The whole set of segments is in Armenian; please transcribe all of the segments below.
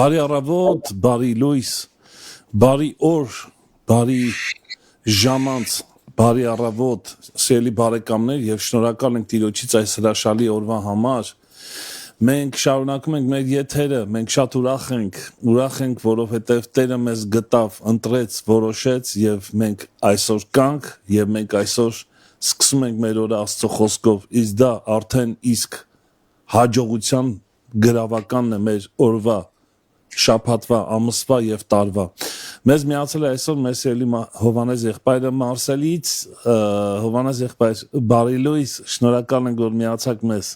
Բարի առավոտ, բարի լույս, բարի օր, բարի ժամանց, բարի առավոտ, սիրելի բարեկամներ եւ շնորհակալ ենք Տիրոջից այս հրաշալի օրվա համար։ Մենք շարունակում ենք մեր եթերը, մենք շատ ուրախ ենք, որովհետեւ Տերը մեզ գտավ, ընտրեց, որոշեց եւ մենք այսօր կանք եւ մենք այսօր սկսում ենք մեր օրը Աստծո խոսքով, իսկ դա արդեն իսկ հաջողության գրավականն է մեր օրվա շաբաթվա, ամսվա եւ տարվա։ Մեզ միացել է այսօր մեր սիրելի Հովհաննես եղբայրը Մարսելից, Հովհաննես եղբայր, բարի լույս, շնորհակալ ենք, որ միացաք մեզ։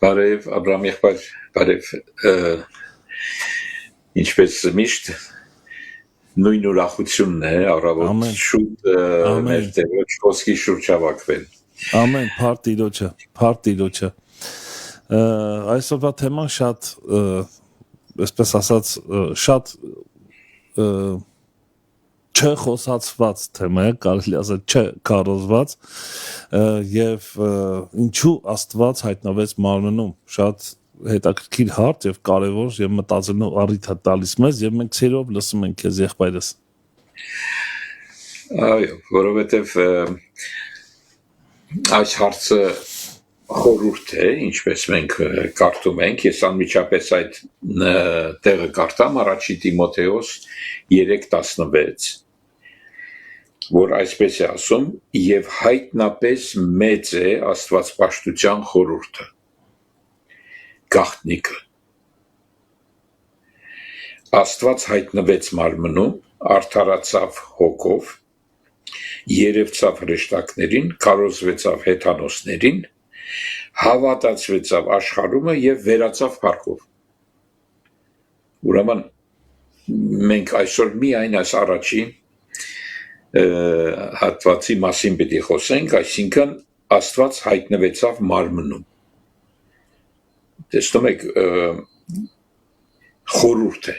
Բարև Աբրահամ եղբայր, բարև, ինչպես միշտ նույն ուրախությունն է, առավոտ շուտ մեր Տերոջ խոսքի շուրջ հավաքվել։ Ամեն, փառք Տիրոջը։ Այսօրվա թեման շատ այսպես ասած շատ չխոսացված թեմա է, կարելի ասել չքարոզված եւ ինչու Աստված հայտնվեց մարմնում, շատ հետաքրքիր հարց եւ կարեւոր եւ մտածելու առիթ է տալիս մեզ եւ մենք ցերով լսում ենք քեզ եղբայրս։ Այո, որովհետեւ այս հարցը խորհուրդ է, ինչպես մենք կարդում ենք, ես անմիջապես այդ տեղը կարդամ, առաջի Տիմոթեոս 3:16, որ այսպես է ասում, եւ հայտնապես մեծ է Աստվածպաշտության խորհուրդը, գաղտնիքը։ Աստված հայտնվեց մարմնում, արդարացավ հոգով, երևցավ հրեշտակներին, քարոզվեցավ հեթանոսներին, հավատացվեցավ աշխարհումը եւ վերացավ փառքով։ Ուրեմն մենք այսօր միայն այս առաջի հատվածի մասին պետք է խոսենք, այսինքն Աստված հայտնվեցավ մարմնում։ Տեսնում եք, խորհուրդ է։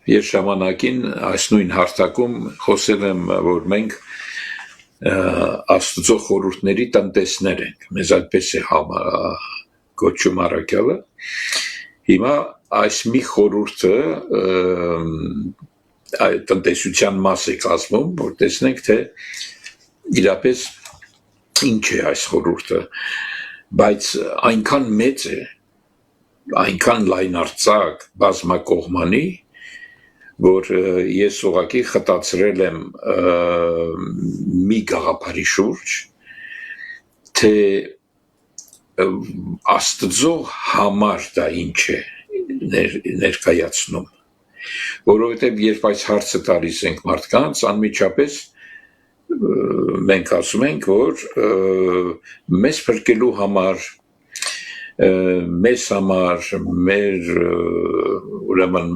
Ես ժամանակին այս նույն հարթակում խոսել եմ, որ մենք Աստծո խորհուրդների տնտեսներ ենք, մեզ այդպես է գոչում առաքյալը։ Հիմա այս մի խորհուրդը տնտեսության մաս է կազմում, որ տեսնենք, թե իրապես ինչ է այս խորհուրդը, բայց այնքան մեծ է, այնքան լայնարձակ, բազմակողմանի, որ ես ուղղակի խտացրել եմ մի գաղափարի շուրջ, թե Աստծո համար դա ինչ է ներկայացնում, որովհետև երբ այս հարցը տալիս ենք մարդկանց, անմիջապես մենք ասում ենք, որ մեզ փրկելու համար, մեզ համար, մեր ուրեմն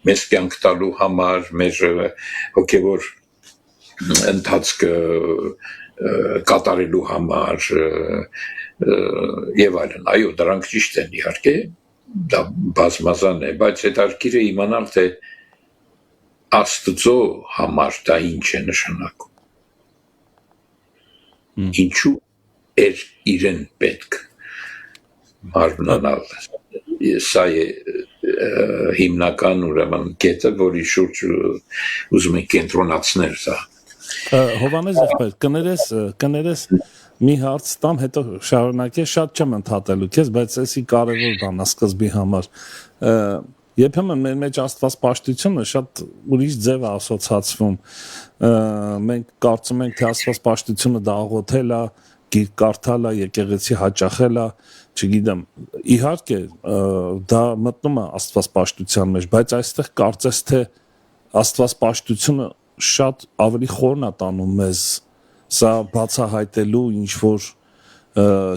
մեզ կյանք տալու համար, մեր հոգևոր ընթացքը կատարելու համար եւ այլն։ Այո, դրանք ճիշտ են իհարկե, դա բազմազան է, բայց հետաքրքիր է իմանալ, թե Աստծո համար դա ինչ է նշանակում։ Ինչու էր իրեն պետք մարմնանալ։ Սա է հիմնական ուրեմն կետը, որի շուրջ ուզում ենք կենտրոնացնել սա։ Հովհաննես եղբայր, կներես մի հարց տամ, հետո շարունակես, շատ չեմ ընդհատելու քեզ, բայց էսի կարևոր բան է սկզբի համար։ Երբեմն մեր մեջ Աստվածպաշտությունը շատ ուրիշ ձև է ասոցացվում։ Մենք կարծում ենք, թե Աստվածպաշտությունը դա աղոթել է, գիրք կարդալ է, եկեղեցի հաճախել է, չգիտեմ, իհարկե դա մտնում է Աստվածպաշտության մեջ, բայց այստեղ կարծես թե Աստվածպաշտությունը շատ ավելի խորն է տանում մեզ սա բացահայտելու, ինչ որ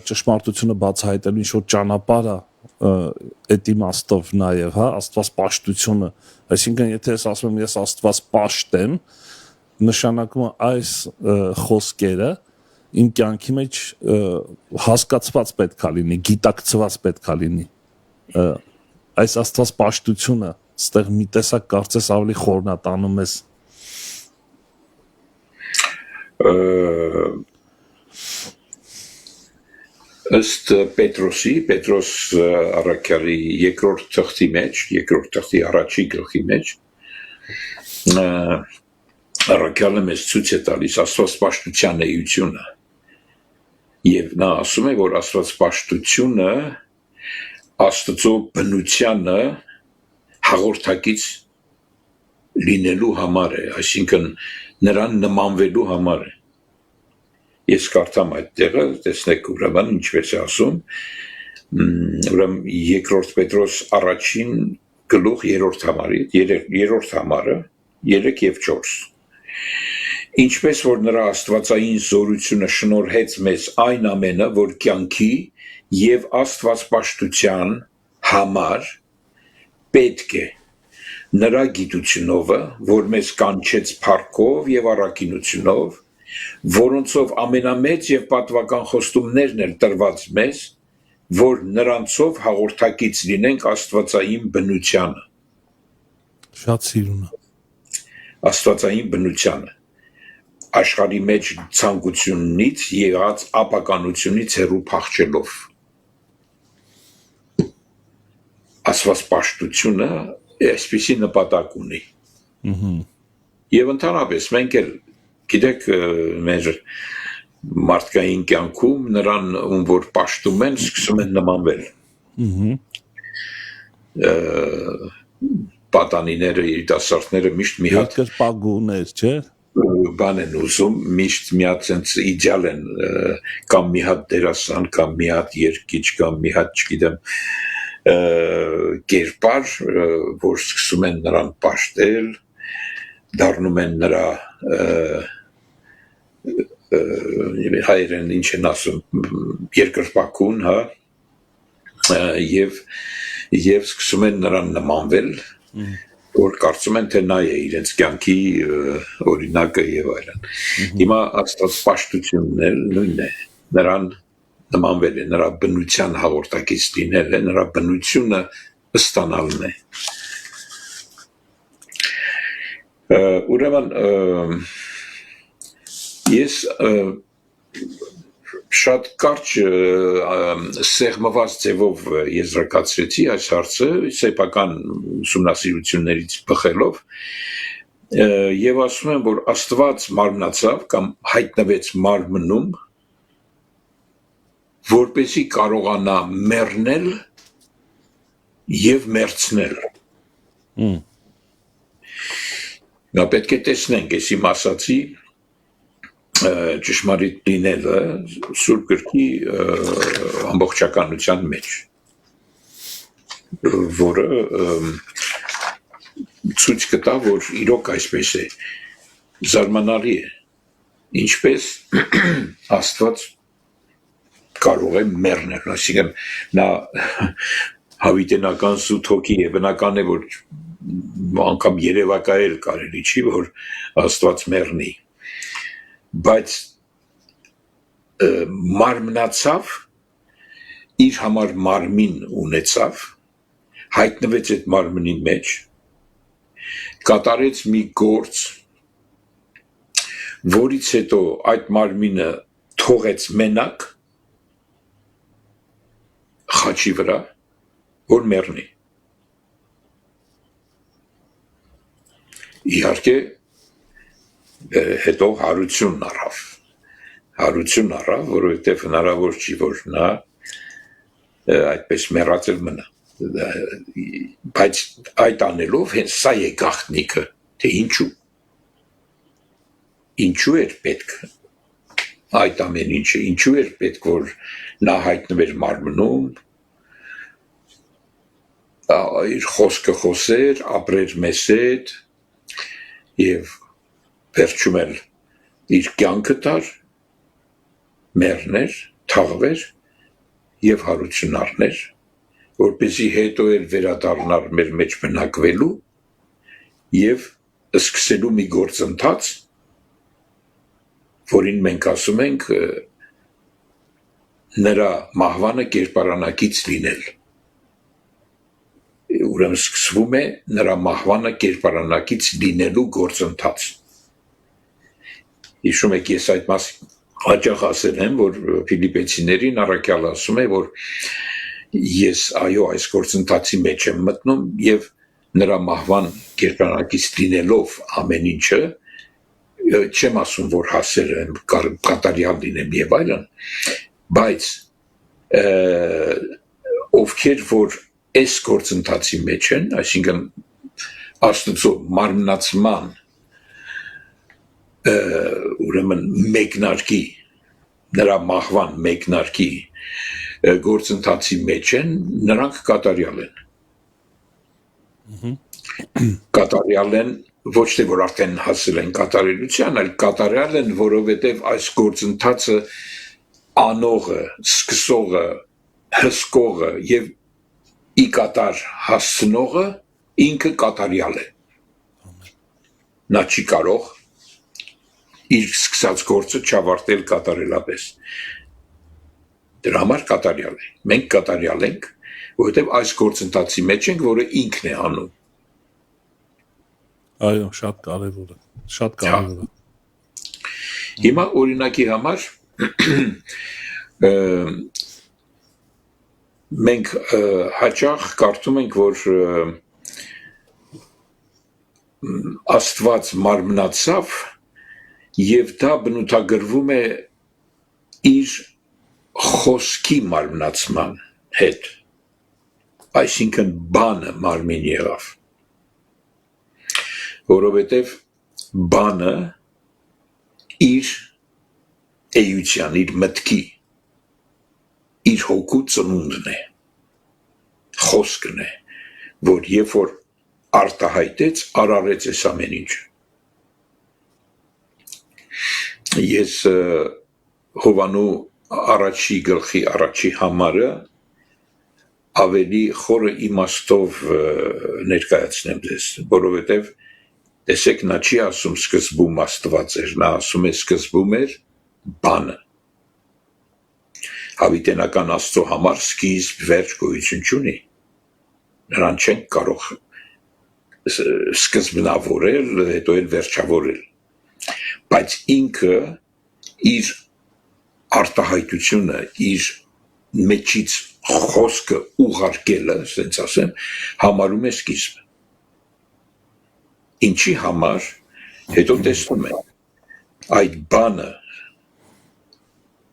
ճշմարտությունը բացահայտելու ինչ որ ճանապարհ է այդ իմաստով նաև, հա, Աստվածպաշտությունը, այսինքն եթե ես ասում եմ ես Աստվածպաշտ եմ, նշանակում է այս խոսքերը իմ կյանքի մեջ հասկացված պետք է լինի, գիտակցված պետք է լինի։ Այս Աստվածպաշտությունը ստեղ մի տեսակ կարծես ավելի խորն է տանում ես։ ըստ Պետրոս առաքյալի երկրորդ թղթի առաջի գլխի մեջ առաքյալը մեզ ցույց է տալիս աստվածպաշտության էությունը եւ նա ասում է որ աստվածպաշտությունը Աստծո բնությանը հաղորդակից լինելու համար է, այսինքն նրան նմանվելու համար է։ Ես կարդամ այդ տեղը, տեսնեք ուրեմն ինչպես է ասում, ուրեմն երկրորդ Պետրոս առաջին գլուխ երրորդ համարը 3 եւ 4 Ինչպես որ նրա աստվածային զորությունը շնորհեց մեզ այն ամենը, որ կյանքի եւ աստվածպաշտության համար պետք է նրա գիտությունովը, որ մեզ կանչեց փառքով եւ առաքինությունով, որոնցով ամենամեծ եւ պատվական խոստումներն էլ տրված մեզ, որ նրանցով հաղորդակից լինենք աստվածային բնությանը։ Շատ սիրուն է։ Աստվածային բնությանը աշխարհի մեջ ցանկությունից եղած ապականությունից հեռու փախչելով աստվածպաշտությունը այսպիսի նպատակ ունի եւ ընդհանրապես մենք էլ գիտեք մեր մարդկային կյանքում նրան ում որ պաշտում են սկսում են նմանվել պատանիները երիտասարդները միշտ մի հատ երկրպագուներ, չէ՞։ բան են ուզում միշտ մի հատ sense իդեալ են կամ մի հատ դերասան կամ մի հատ երգիչ կամ մի հատ չգիտեմ կերպար որ սկսում են նրան պաշտել դառնում են նրա հայերեն ինչ են ասում երկրպագուն հա եւ սկսում են նրան նմանվել որ կարծում են թե նա է իրենց կյանքի օրինակը եւ այլն հիմա աստվածպաշտությունն էլ նույնն է նրան նմանվել է նրա բնության հաղորդակից լինել է նրա բնությունը ստանալն է ուրեմն ես շատ կարճ սեղմված ձևով եզրակացրեցի այս հարցը սեփական ուսումնասիրություններից բխելով եւ ասում եմ որ Աստված մարմնացավ կամ հայտնվեց մարմնում որպեսզի կարողանա մեռնել եւ մեռցնել Նա պետք է տեսնենք ես իմ ասացի ճշմարիտ լինելը Սուրբ գրքի ամբողջականության մեջ որը ցույց կտա որ իրոք այսպես է զարմանալի է ինչպես Աստված կարող է մեռնել այսինքն նա հավիտենական սուտ հոգի է բնական է որ անգամ երևակայել կարելի չի որ Աստված մեռնի բայց մարմնացավ իր համար մարմին ունեցավ հայտնվեց այդ մարմնի մեջ կատարեց մի գործ որից հետո այդ մարմինը թողեց մենակ խաչի վրա որ մեռնի իհարկե հետո հարություն առավ որովհետև հնարավոր չի որ նա այդպես մեռածել մնա բայց այդ անելով հենց սա է գաղտնիքը թե ինչու էր պետք այդ ամեն ինչը ինչու էր պետք որ նա հայտնվեր մարմնում իր խոսքը խոսեր ապրեր մեզ հետ եւ վերջում էլ իր կյանքը տար մեռներ թաղվեր եւ հարություն առներ որպեսզի հետո էլ վերադառնար մեր մեջ բնակվելու եւ սկսելու մի գործընթաց որին մենք ասում ենք նրա մահվանը կերպարանակից լինել ուրեմն սկսվում է նրա մահվանը կերպարանակից լինելու գործընթաց հիշում եք ես այդ մասին հաճախ ասել եմ, որ ֆիլիպինցիներին առաքյալ ասում է, որ ես այո այս գործընթացի մեջ եմ մտնում եւ նրա մահվան կերպարանքից լինելով ամեն ինչը չեմ ասում, որ հասել եմ կատարյալ լինեմ եւ այլն, բայց ովքեր որ այս գործընթացի մեջ են, այսինքն Աստծո մարմնացման ուրեմն մեկնարկի նրա մահվան մեկնարկի գործընթացի մեջ են, նրանք կատարյալ են։ Կատարյալ են ոչ թե որ արդեն հասել են կատարելության, այլ կատարյալ են, որովհետև այս գործընթացը անողը, սկսողը, հսկողը եւ ի կատար հասցնողը ինքը կատարյալ է։ Նա չի կարող իր սկսած գործը չավարտել կատարելապես։ Դրա համար կատարյալ է։ Մենք կատարյալ ենք, որովհետև այս գործընթացի մեջ ենք, որը ինքն է անում։ Այո, շատ կարևոր է, շատ կարևոր է։ Հիմա օրինակի համար մենք հաճախ կարդում ենք, որ Աստված մարմնացավ եւ դա բնութագրվում է իր խոսքի մարմնացման հետ, այսինքն բանը մարմին եղավ, որովհետև բանը իր էության, իր մտքի, իր հոգու ծնունդն է, խոսքն է, որ երբ որ արտահայտեց, արարեց այս ամեն ինչը։ Ես Հովանու առաջի գլխի առաջի համարը ավելի խորը իմաստով ներկայացնեմ ձեզ, որովհետև տեսեք նա չի ասում սկզբում Աստված էր, նա ասում է սկզբում էր բանը։ Հավիտենական Աստծո համար սկիզբ վերջ գոյություն չունի։ Նրան չենք կարող սկզբնավորել, հետո էլ վերջավորել։ Բայց ինքը իր արտահայտությունը, իր մեջից խոսքը ուղարկելը, ասենց ասեմ, համարում է սկիզբը։ Ինչի համար, հետո տեսնում ենք, այդ բանը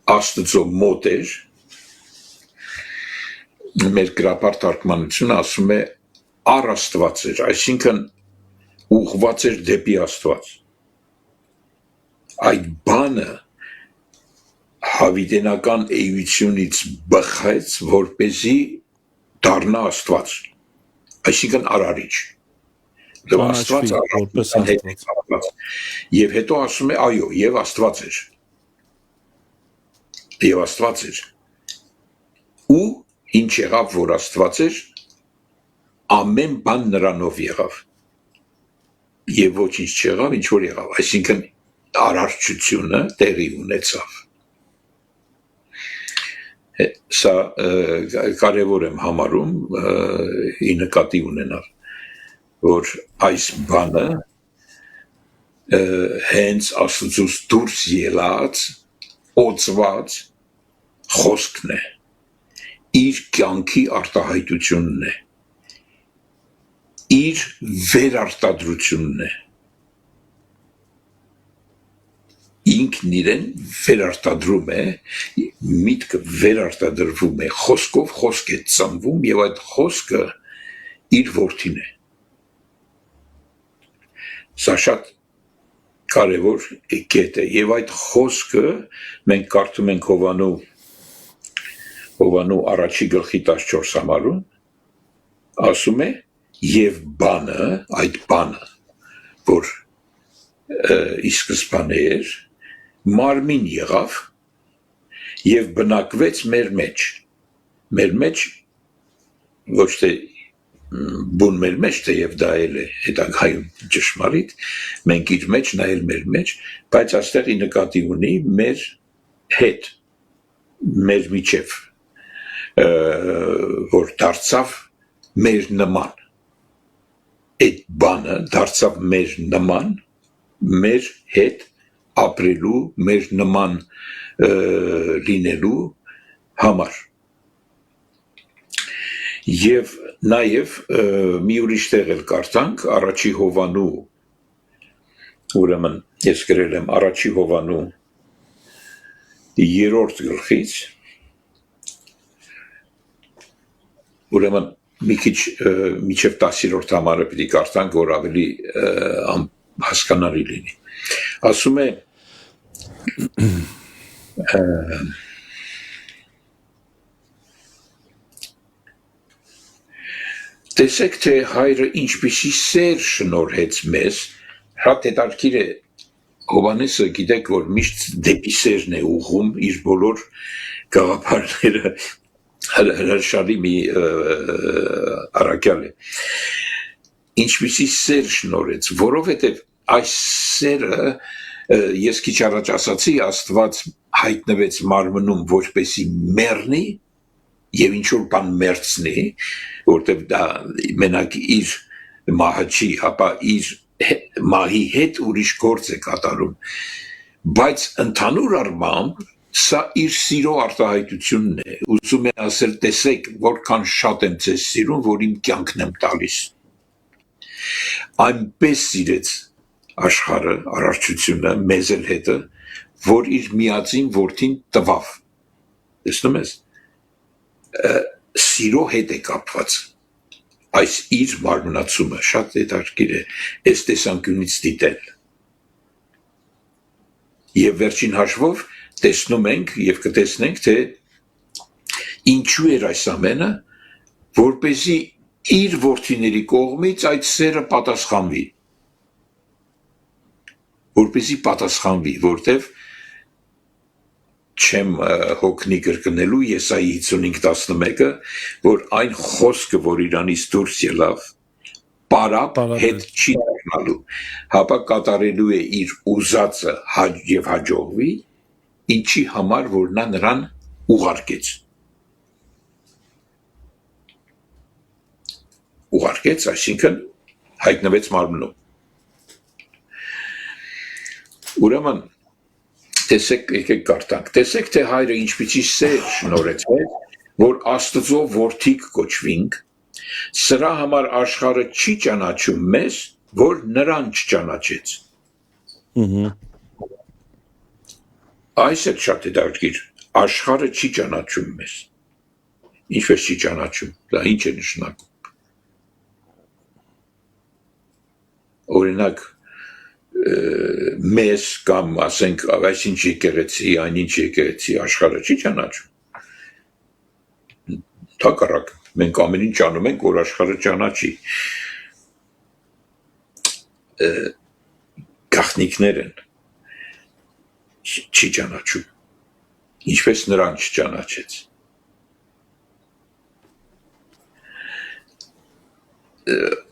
Աստծո մոտ էր, մեր գրապար թարգմանությունը ասում է առ Աստված էր, այսինքն ուղղված էր դեպի Աստված։ Այդ բանը հավիտենական էությունից բխեց, որպեսզի դառնա Աստված, այսինքն արարիչ։ Աստված արարած, եւ հետո ասում է այո, եւ Աստված էր։ Եվ Աստված էր։ Ու ինչ եղավ, որ Աստված էր, ամեն բան նրանով եղավ։ Եվ ոչինչ չեղավ, ինչ որ եղավ, այսինքն արարչությունը տեղի ունեցավ։ Սա կարևոր եմ համարում ի նկատի ունենալ, որ այս բանը հենց Աստծուց դուրս ելած, օծված խոսքն է, իր կյանքի արտահայտությունն է, իր վերարտադրությունն է, ինքն իրեն վերարտադրում է, միտքը վերարտադրվում է, խոսքով խոսք է ծնվում եւ այդ խոսքը իր որդին է։ Սա շատ կարևոր կետ է եւ այդ խոսքը մենք կարդում ենք Հովանու առաջի գլխի 14 համարում ասում է եւ բանը, այդ բանը, որ ի սկզբանե էր, մարմին եղավ եւ բնակվեց մեր մեջ ոչ թե բուն մեր մեջ թեև դա էլ է հետագայում ճշմարիտ, մենք իր մեջ, նա էլ մեր մեջ, բայց այստեղ ի նկատի ունի մեր հետ, մեր միջև, որ դարձավ մեր նման, այդ բանը դարձավ մեր նման, մեր հետ ապրելու, մեր նման լինելու համար։ Եվ նաև մի ուրիշ տեղ էլ կարդանք առաջի Հովանու, ուրեմն ես գրել եմ առաջի Հովանու 3-րդ գլխից, ուրեմն մի քիչ մինչև 10-րդ համարը պիտի կարդանք, որ ավելի հասկանալի լինի։ Ասում է տեսեք, թե հայրը ինչպիսի սեր շնորհեց մեզ, շատ հետաքրքիր է, Հովհաննեսը գիտեք, որ միշտ դեպի սերն է ուղղում իր բոլոր գաղափարները, հրաշալի մի առաքյալ է։ Ինչպիսի սեր շնորհեց, որովհետև այս սերը, ես քիչ առաջ ասացի, Աստված հայտնվեց մարմնում որպեսի մեռնի եւ ինչ որ բան մերցնի, որտեղ դա մենակ իր մահը չի, ապա իր մահի հետ ուրիշ գործ է կատարում, բայց ընդհանուր առմամբ սա իր սիրո արտահայտությունն է, ուզում է ասել, տեսեք, որքան շատ եմ ձեզ սիրում, որ իմ կյանքն եմ տալիս, այնպես սիրեց աշխարհը, արարչությունը, մեզ էլ հետը, որ իր միածին որդին տվավ, տեսնում ես, սիրո հետ է կապված, այս իր մարմնացումը շատ հետաքրքիր է, այս տեսանկյունից դիտել։ Եվ վերջին հաշվով տեսնում ենք եւ կտեսնենք, թե ինչու էր այս ամենը, որպեսզի իր որդիների կողմից այդ սերը պատասխանվի, որտեվ չեմ հոգնի կրկնելու Եսայի 55:11, որ այն խոսքը, որ իրանից դուրս ելավ, պարապ հետ չի դառնալու, հապա կատարելու է իր ուզածը եւ հաջողվի, ինչի համար, որ նա նրան ուղարկեց, այսինքն հայտնվեց մարմնում։ Ուրեմն տեսեք, եկեք կարդանք, տեսեք, թե հայրը ինչպիսի սեր շնորհեց մեզ, որ Աստծո որդիք կոչվինք, սրա համար աշխարհը չի ճանաչում մեզ, որ նրան չճանաչեց։ Այս է շատ հետաքրքիր, աշխարհը չի ճանաչում մեզ։ Ինչպես չի ճանաչում, դա ինչ է նշանակում։ Օրինակ, մեզ կամ ասենք այսինչ եկեղեցի, այնինչ եկեղեցի աշխարհը չի ճանաչում։ Թակարակ, մենք ամեն ինչ անում ենք, որ աշխարհը ճանաչի։ Գաղտնիքներ են, չի ճանաչում, ինչպես նրան չճանաչեց։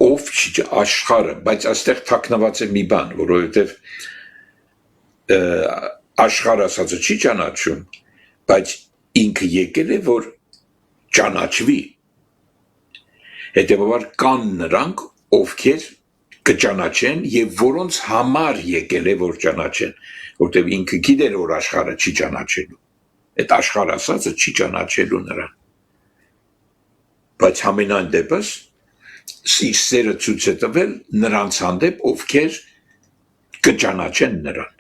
Ով աշխարհը, բայց այստեղ թաքնված է մի բան, որովհետև աշխարհը ասածը չի ճանաչում, բայց ինքը եկել է, որ ճանաչվի։ Հետևաբար կան նրանք, ովքեր կճանաչեն եւ որոնց համար եկել է, որ ճանաչեն, որտեղ ինքը գիտեր, որ աշխարհը չի ճանաչելու։ Այդ աշխարհը ասածը չի ճանաչելու նրան։ Բայց համենայն դեպս սերը ցույց է տվել նրանց հանդեպ, ովքեր կճանաչեն նրան։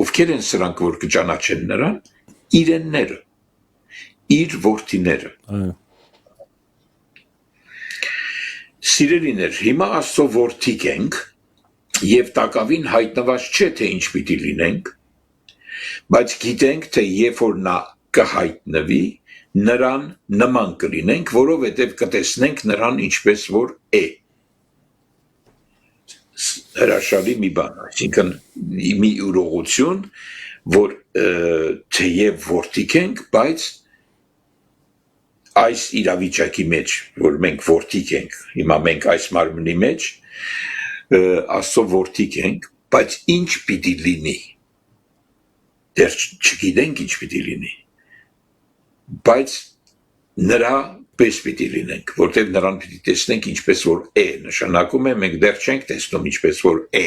Ովքեր են սրանք, որ կճանաչեն նրան, իրենները, իր որդիները։ Սիրելիներ, հիմա Աստծո որդիկ ենք, եւ տակավին հայտնված չէ, թե ինչ պիտի լինենք, բայց գիտենք, թե երբ որ նա կհայտնվի, նրան նման կլինենք, որովհետև կտեսնենք նրան ինչպես որ է։ Հրաշալի մի բան, այսինքն մի ուրողություն, որ թեև որդիկ ենք, բայց այս իրավիճակի մեջ, որ մենք որդիկ ենք, հիմա մենք այս մարմնի մեջ, Աստծո որդիկ ենք, բայց ինչ պիտի լինի, դեռ չգիտենք ինչ պիտի լինի, բայց նրա պես պիտի լինենք, որտեղ նրան պիտի տեսնենք ինչպես որ է, նշանակում է մենք դեռ չենք տեսնում ինչպես որ է։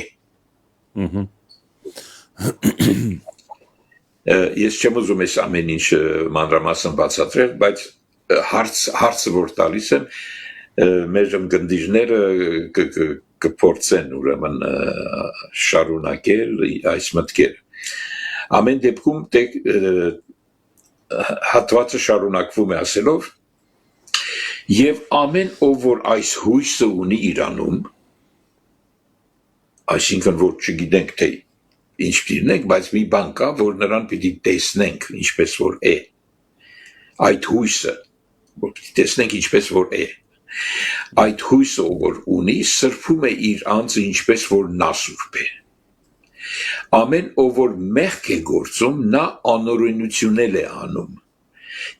Ես չեմ ուզում ես ամեն ինչ մանրամասն բացատրել, բայց հարցը որ տալիս եմ, մեր գնդիրները կփորձեն ուրեմն շարունակել այս մտքերը։ Ամեն դեպքում հատվածը շարունակվում է ասելով, եւ ամեն ով որ այս հույսը ունի իրանում, այսինքն որ չգիտենք թե ինչ դինենք, բայց մի բան կա, որ նրան պիտի տեսնենք, ինչպես որ է։ Այդ հույսը, որ պիտի տեսնենք ինչպես որ է։ Այդ հույսը որ ունի, սրբում է իր անձը ինչպես որ նա սուրբ է։ Ամեն ով որ մեղք է գործում, նա անօրենությունել է անում,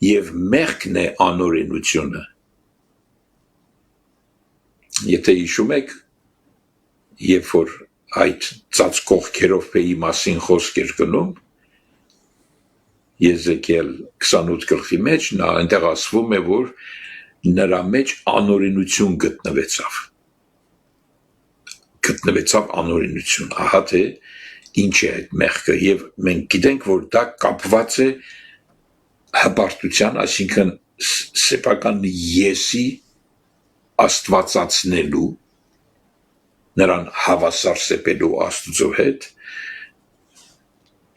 եւ մեղքն է անօրենությունը։ Եթե հիշում եք, երբ որ այդ ծածկող քերովբեի մասին խոսք էր գնում, Եզեկիել 28 գլխի մեջ, նա այնտեղ ասվում է, որ նրա մեջ անօրենություն գտնվեցավ անօրենություն, ահա թե ինչ է այդ մեղքը, եւ մենք գիտենք, որ դա կապված է հպարտության, այսինքն սեփական եսի աստվածացնելու, նրան հավասար սեպելու Աստծո հետ,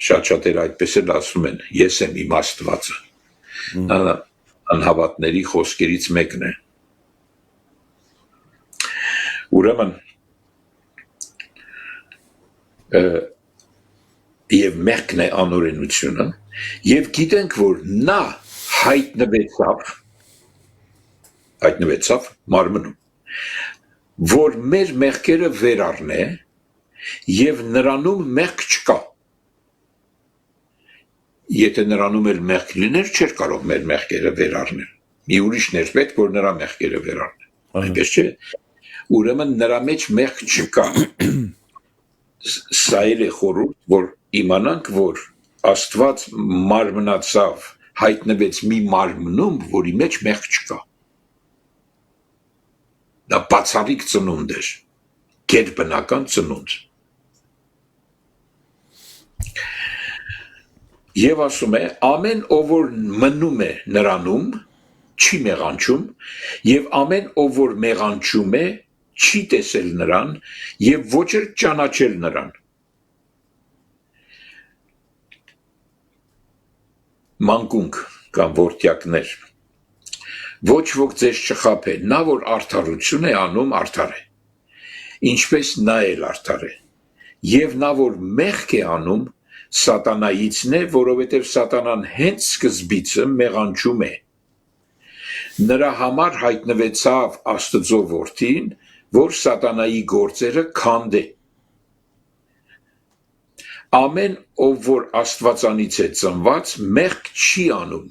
շատ-շատերը այդպես էլ ասում են, ես եմ իմ Աստվածը, անհավատների խոսքերից մեկն է։ Ուրեմն, եւ մեղքն է անօրենությունը, եւ գիտենք, որ նա հայտնվեցավ մարմնում, որ մեր մեղքերը վեր առնե եւ նրանում մեղք չկա։ Եթե նրանում էլ մեղք լիներ, չէր կարող մեր մեղքերը վեր առնել։ Մի ուրիշն էր պետք, որ նրա մեղքերը վեր առնի։ Այնպես չէ։ Ուրեմն նրա մեջ մեղք չկա։ Սա էլ է խորհուրդ, որ իմանանք, որ Աստված մարմնացավ, հայտնվեց մի մարմնում, որի մեջ մեղք չկա։ Դա բացառիկ ծնունդ էր, գերբնական ծնունդ։ Եվ ասում է, ամեն ով որ մնում է նրանում, չի մեղանչում, եւ ամեն ով որ մեղանչում է, չի տեսել նրան, եւ ոչ էլ ճանաչել նրան։ Մանկունք կամ որդյակներ, ոչ ոք ձեզ չխաբե, նա որ արդարություն է անում, արդար է, ինչպես նա էլ արդար է, եւ նա որ մեղք է անում, սատանայիցն է, որովհետև սատանան հենց սկզբիցը մեղանչում է։ Նրա համար հայտնվեցավ Աստծո որդին, որ սատանայի գործերը քանդե։ Ամեն ով որ Աստվածանից է ծնված, մեղք չի անում,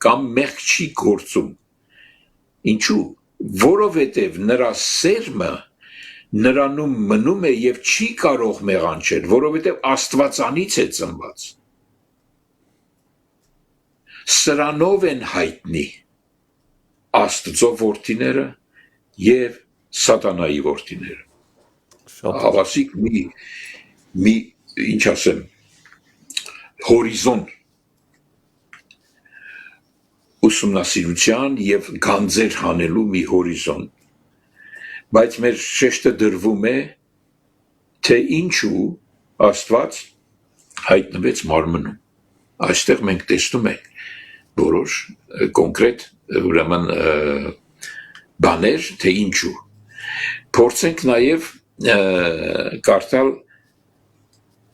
կամ մեղք չի գործում։ Ինչու՞, որովհետև նրա սերմը նրանում մնում է եւ չի կարող մեղանչել, որովհետև Աստվածանից է ծնված։ Սրանով են հայտնի Աստծո որդիները եւ սատանայի որդիները։ Հավասիկ մի ինչ ասեմ, հորիզոն ուսումնասիրության եւ գանձեր հանելու մի հորիզոն, բայց մեր շեշտը դրվում է, թե ինչու Աստված հայտնվեց մարմնում։ Այստեղ մենք տեսնում ենք որոշ կոնկրետ ուրեմն բաներ, թե ինչու։ Փորձենք նաև կարդալ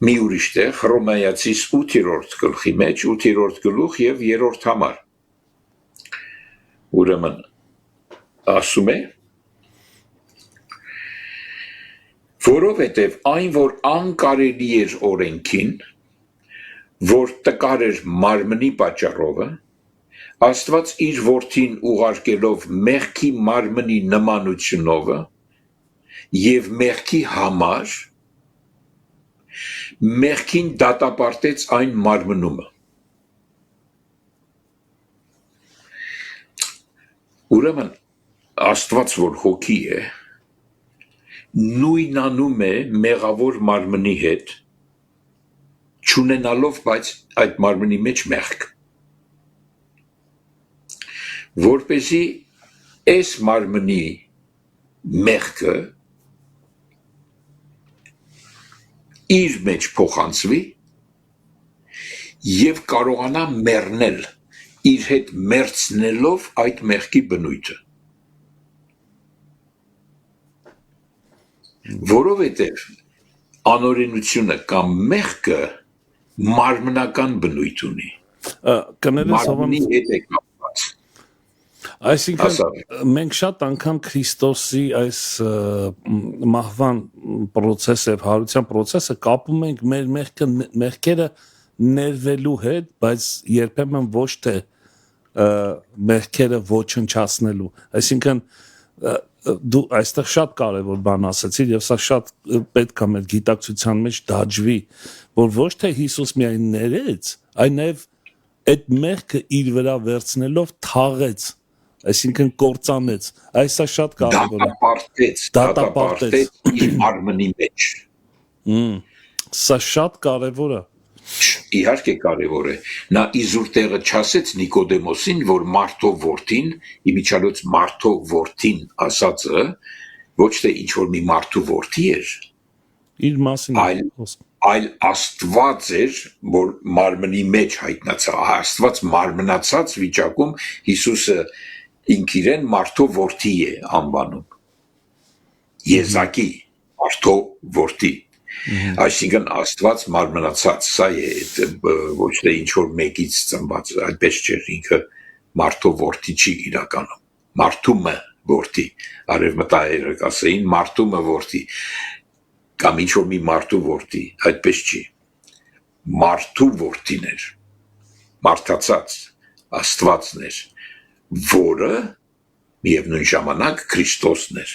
մի ուրիշ տեղ Հռոմեացիս 8-րդ գլխի մեջ, 8-րդ գլուխ եւ 3-րդ համար։ Ուրեմն ասում է, որովհետև այն, որ անկարելի էր օրենքին, որ տկար էր մարմնի պատճառովը, Աստված իր որդին ուղարկելով մեղքի մարմնի նմանությունովը եւ մեղքի համար մեղքին դատապարտեց այն մարմնումը։ Ուրեմն Աստված որ հոգի է, նույնանում է մեղավոր մարմնի հետ, չունենալով բայց այդ մարմնի մեջ մեղք, որպեսզի այս մարմնի մեղքը իր մեջ փոխանցվի եւ կարողանա մեռնել իր հետ մերցնելով այդ մեղքի բնույթը, որովհետեւ անօրենությունը կամ մեղքը մարմնական բնույթ ունի, կներես մարմնի հետ է կապված, այսինքն մենք շատ անգամ Քրիստոսի այս մահվան process-ը, հարության process-ը կապում ենք մեր մեղքերը ներվելու հետ, բայց երբեմն ոչ թե մեղքերը ոչնչացնելու, այսինքն դու այստեղ շատ կարևոր բան ասացիր եւ սա շատ պետք է մեր գիտակցության մեջ դաջվի, որ ոչ թե Հիսուս միայն ներեց, այլ նաեւ այդ մեղքը իր վրա վերցնելով թաղեց, այսինքն կործանեց, այսա շատ կարևոր է, դատապարտեց իր մարմնի մեջ, սա շատ կարևոր է, իհարկե կարևոր է, նա իզուր տեղը չասեց Նիկոդեմոսին, որ մարդով որդին, իմիջիալոց մարդով որդին ասածը, ոչ թե ինչ որ մի մարդու որդի էր, իր մասին այլ Աստված էր, որ մարմնի մեջ հայտնացավ, Աստված մարմնացած վիճակում Հիսուսը ինք իրեն մարդով որդի է անվանում, Եզակի մարդով որդի, այսինքն Աստված մարմնացած, սա է ոչ թե ինչ որ մեկից ծնված, այդպես չէր, ինքը մարդով որդի չի իրականում, մարդումը որդի, արևմտահայերը կասեին մարդումը որդի, կամ ինչ որ մի մարդու որդի, այդպես չի, մարդու որդին էր, մարդացած Աստվածն էր, որը միևնույն ժամանակ Քրիստոսն էր,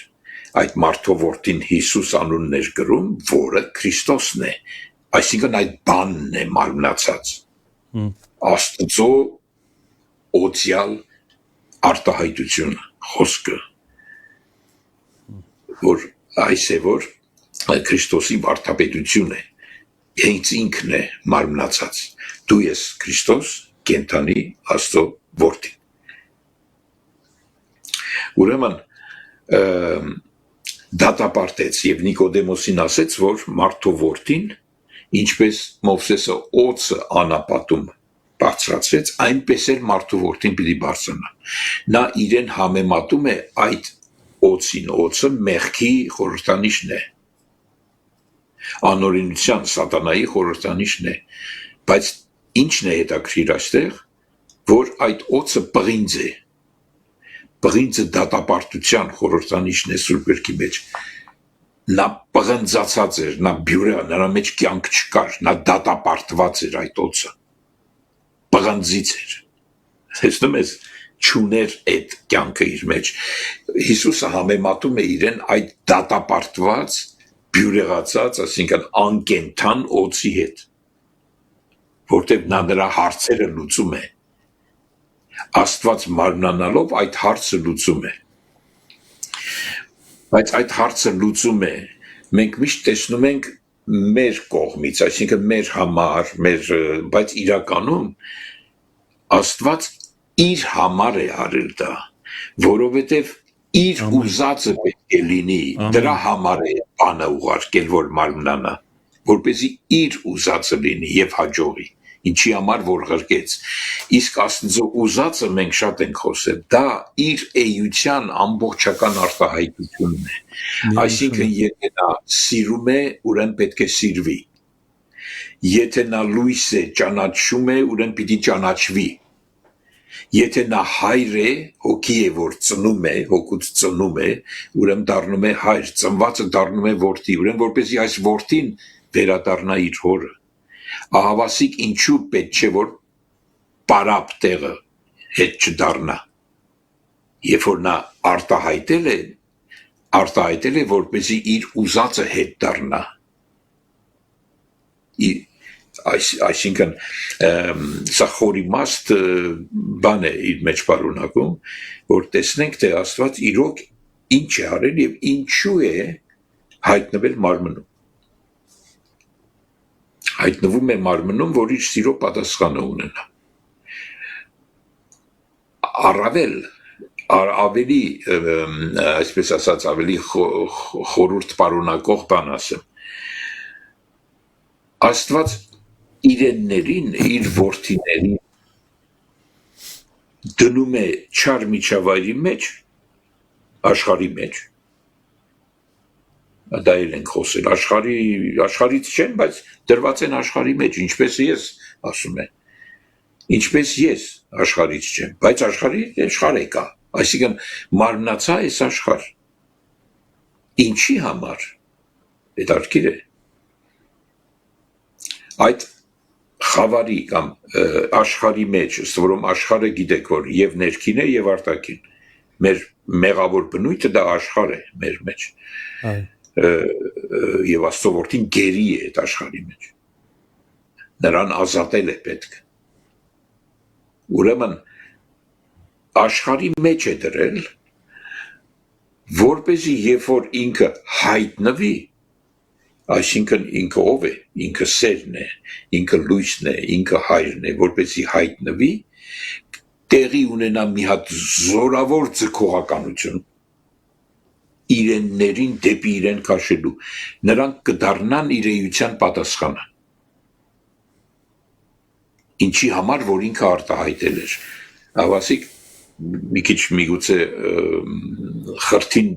այդ մարդով որդին Հիսուս անունն էր գրում, որը Քրիստոսն է, այսինքն այդ բանն է մարմնացած, Աստծո օծյալ արտահայտությունը, խոսքը, որ այս է որ Քրիստոսի վարդապետություն է, հենց ինքն է մարմնացած, դու ես Քրիստոս, կենթանի Աստծո որդին, ուրեմն դատապարտեց եւ Նիկոդեմոսին ասեց, որ մարդով որդին, ինչպես Մովսեսը օծը անապատում բարձրացրեց, այնպես էլ մարդու որդին պիտի բարձրանա, նա իրեն համեմատում է այդ օծին, օծը մեղքի խորհրդանիշն է, անօրենության սատանայի խորհրդանիշն է, բայց ինչն է հետաքրիր այստեղ, որ այդ օծը պղինձ է, պղինձը դատապարտության խորհրդանիշն է Սուրբ գրքի մեջ, նա պղնձացած էր, նա բյուրե, նրա մեջ կյանք չկար, նա դատապարտված էր այդ օծը, պղնձից էր, տեսնում ես, չուներ այդ կյանքը իր մեջ, Հիսուսը համեմատում է իրեն այդ դատապարտված, բյուրեղացած, այսինքն անկենթան օծի հետ, որտեղ նա նրա հարցերը լուծում է, Աստված մարմնանալով այդ հարցը լուծում է, բայց այդ հարցը լուծում է, մենք միշտ տեսնում ենք մեր կողմից, այսինքն մեր համար, բայց իրականում Աստված իր համար է արել դա, որովհետև իր ուզածը պետք է լինի, դրա համար է բանը ուղարկել, որ մարմնանա, որպեսզի իր ուզածը լինի եւ հաջողի, ինչի համար որ ղրկեց, իսկ Աստծո ուզածը մենք շատ ենք խոսել, դա իր էության ամբողջական արտահայտությունն է, այսինքն եթե նա սիրում է, ուրեմն պետք է սիրվի, եթե նա լույս է, ճանաչում է, ուրեմն պիտի ճանաչվի, եթե նա հայր է, հոգի է, որ ծնում է, հոգուց ծնում է, ուրեմն դառնում է հայր, ծնվածը դառնում է որդի, ուրեմն որպեսզի այս որդին վերադառնա իր հորը, ահավասիկ ինչու պետք չէ, որ պարապ տեղը հետ չդառնա, երբ որ նա արտահայտել է, որպեսզի իր ուզածը հետ դառնա, այսինքն սա խորիմաստ բան է իր մեջ պարունակում, որ տեսնենք, թե Աստված իրոք ինչ է արել եւ ինչու է հայտնվել մարմնում։ Հայտնվում է մարմնում, որ իր սիրո պատասխանը ունենա։ Ավելի, այսպես ասած, ավելի խորուրդ պարունակող բան ասեմ։ Աստված իրեններին, իր որդիներին դնում է չար միջավայրի մեջ, աշխարհի մեջ։ Դա էլ ենք խոսել, աշխարհից չեն, բայց դրված են աշխարհի մեջ, ինչպես ես ասում եմ, ինչպես ես աշխարհից չեմ, բայց աշխարհ է կա, այսինքն մարմնացա այս աշխարհ, ինչի համար, հետաքրքիր է, այդ խավարի կամ աշխարհի մեջ, ըստ որում աշխարհը գիտեք, որ եւ ներքին է եւ արտաքին, մեր մեղավոր բնույթը դա աշխարհ է մեր մեջ, եւ Աստծո որդին գերի է այդ աշխարհի մեջ, նրան ազատել է պետք, ուրեմն աշխարհի մեջ է դրել, որպեսզի երբ որ ինքը հայտնվի, այսինքն ինքը ով է, ինքը սերն է, ինքը լույսն է, ինքը հայրն է, որպեսզի հայտնվի, տեղի ունենա մի հատ զորավոր ձգողականություն, իրեններին դեպի իրեն քաշելու, նրանք կդառնան իր էության պատասխանը, ինչի համար, որ ինքը արտահայտել էր, ավասիկ, մի քիչ միգուցե խրթին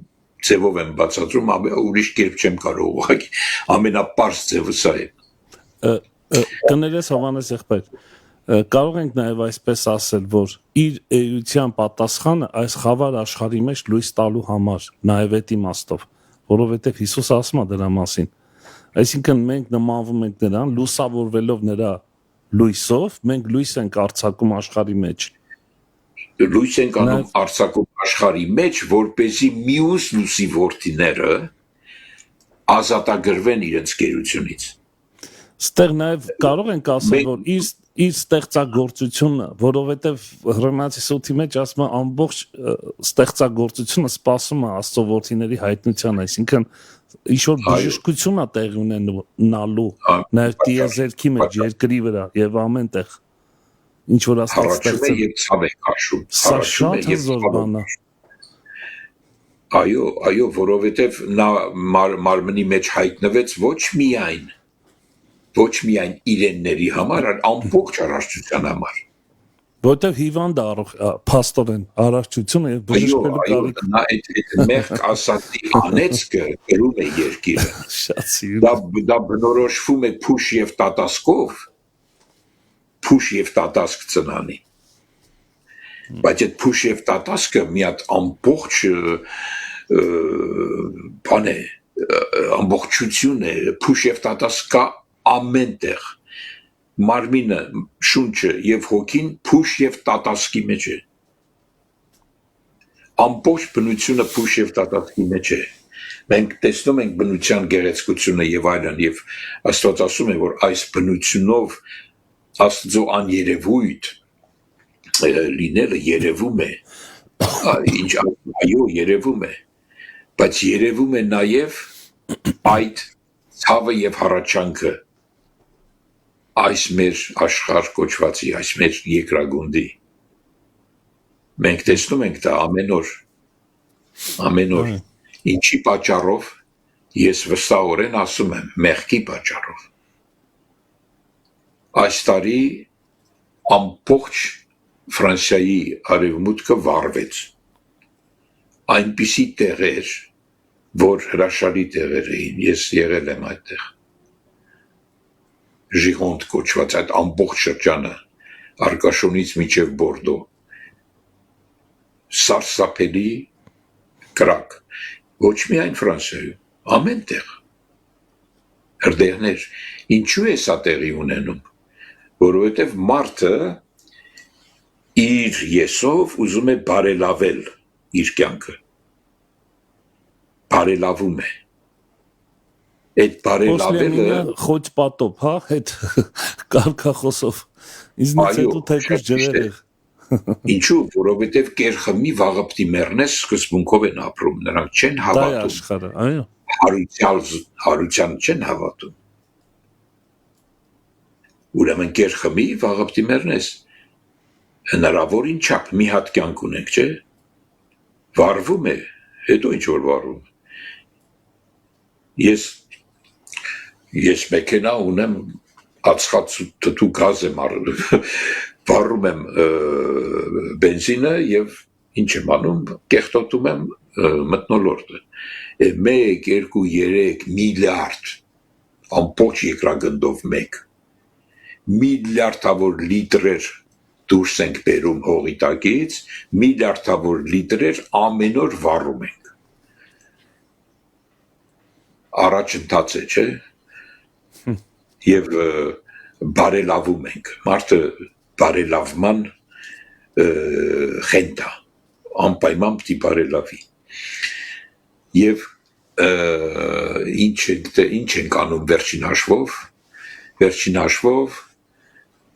ձևով եմ բացատրում, ուրիշ կերպ չեմ կարող, ուղղակի ամենապարզ ձևը սա է։ Կներես Հովհաննես եղբայր, կարող ենք նաև այսպես ասել, որ իր էության պատասխանը այս խավար աշխարհի մեջ լույս տալու համար, նաև այդ իմաստով, որովհետև Հիսուս ասում է դրա մասին։ Այսինքն մենք նմանվում ենք նրան, լուսավորվելով նրա լույսով, մենք լույս ենք արձակում աշխարհի մեջ։ Լույս ենք անում արձակում աշխարհի մեջ, որպեսզի մյուս լույսի որդիները ազատագրվեն իրենց գերությունից։ Ստեղ նաև կարող ենք ասել, որ իր ստեղծագործությունը, որովհետև Հռոմեացիս 8-ի մեջ ասում է ամբողջ ստեղծագործությունը սպասում է Աստծո որդիների հայտնության, այսինքն ինչ-որ բժշկություն է տեղի ունենալու, նաև տիեզերքի մեջ, երկրի վրա եւ ամեն տեղ, ինչ որ Աստված ստեղծել է եւ ցավ է քաշում, սա շատ հզոր բան է։ Այո, որովհետև նա մարմնի մեջ հայտնվեց ոչ միայն իրենների համար, այլ ամբողջ առողջության համար։ Որտեվ հիվանդը փաստորեն առողջությունը եւ բժշկելու կարիք։ Նա այդ մեղք ասացի անեծքը գրում է երկիրը։ Շատ սիրուն։ Դա բնորոշվում է փուշ եւ տատասկով, փուշ եւ տատասկ ծնանի։ Բայց այդ փուշ եւ տատասկը մի հատ ամբողջ բան է, ամբողջություն է, փուշ եւ տատասկա ամեն տեղ, մարմինը, շունչը և հոգին փուշ և տատասկի մեջ է, ամբողջ բնությունը փուշ և տատասկի մեջ է, մենք տեսնում ենք բնության գեղեցկությունը և այլն, և Աստված ասում է, որ այս բնությունով Աստծո աներևույթ լինելը երևում է, այո, երևում է, բայց երևում է նաև այդ ցավը և հառաչանքը այս մեր աշխարհ կոչվածի, այս մեր երկրագունդի, մենք տեսնում ենք դա ամեն օր, ինչի պատճառով, ես վստահորեն ասում եմ, մեղքի պատճառով, այս տարի ամբողջ Ֆրանսիայի արևմուտքը վառվեց, այնպիսի տեղեր, որ հրաշալի տեղեր էին, ես եղել եմ այդտեղ, Ժիղոնդ կոչված այդ ամբողջ շրջանը, Արկաշոնից մինչև Բորդո, սարսափելի կրակ, ոչ միայն Ֆրանսիայում, ամեն տեղ, հրդեհներ, ինչու է սա տեղի ունենում, որովհետև մարդը իր եսով ուզում է բարելավել իր կյանքը, բարելավում է, այդ բարելավելը խոչ պատոп, հա, այդ կարգախոսով, ինձնից հետո թեկուզ ջրերեղ։ Ինչու, որովհետև կեր խմի վաղը պտի մեռնես սկզբունքով են ապրում, նրանք չեն հավատում։ հարության չեն հավատում։ Ուրեմն կեր խմի, վաղը պիտի մեռնես։ Հնարավորին չափ մի հատ կյանք ունենք, չէ՞։ Վարվում է, հետո ինչ որ վարվում։ Ես մեքենա ունեմ, ածխած թթու գազ եմ վառում եմ բենզինը եւ ինչ եմ անում, կեղտոտում եմ մթնոլորտը։ 1, 2, 3 միլիարդ ամբողջ երկրագնդով մեկ միլիարդավոր լիտրեր դուրս ենք բերում հողի տակից, միլիարդավոր լիտրեր ամեն օր վառում ենք։ Առաջընթաց է, չէ՞։ Եվ բարելավում ենք։ Մարդը բարելավման խենթ է, անպայման պիտի բարելավի։ Եվ ինչ ենք անում վերջին հաշվով։ Վերջին հաշվով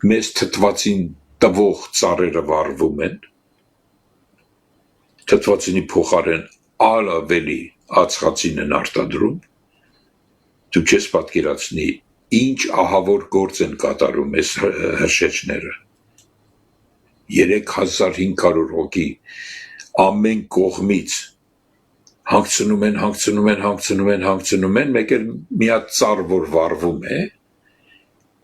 մեզ թթվածին տվող ծառերը վառվում են, թթվածինի փոխարեն ավելի ածխածին են արտադրում, դու չես պատկերացնի ինչ ահավոր գործ են կատարում այս հրշեջները, 3500 հոգի ամեն կողմից հանգցնում են, մեկ էլ մի հատ ծառ, որ վառվում է,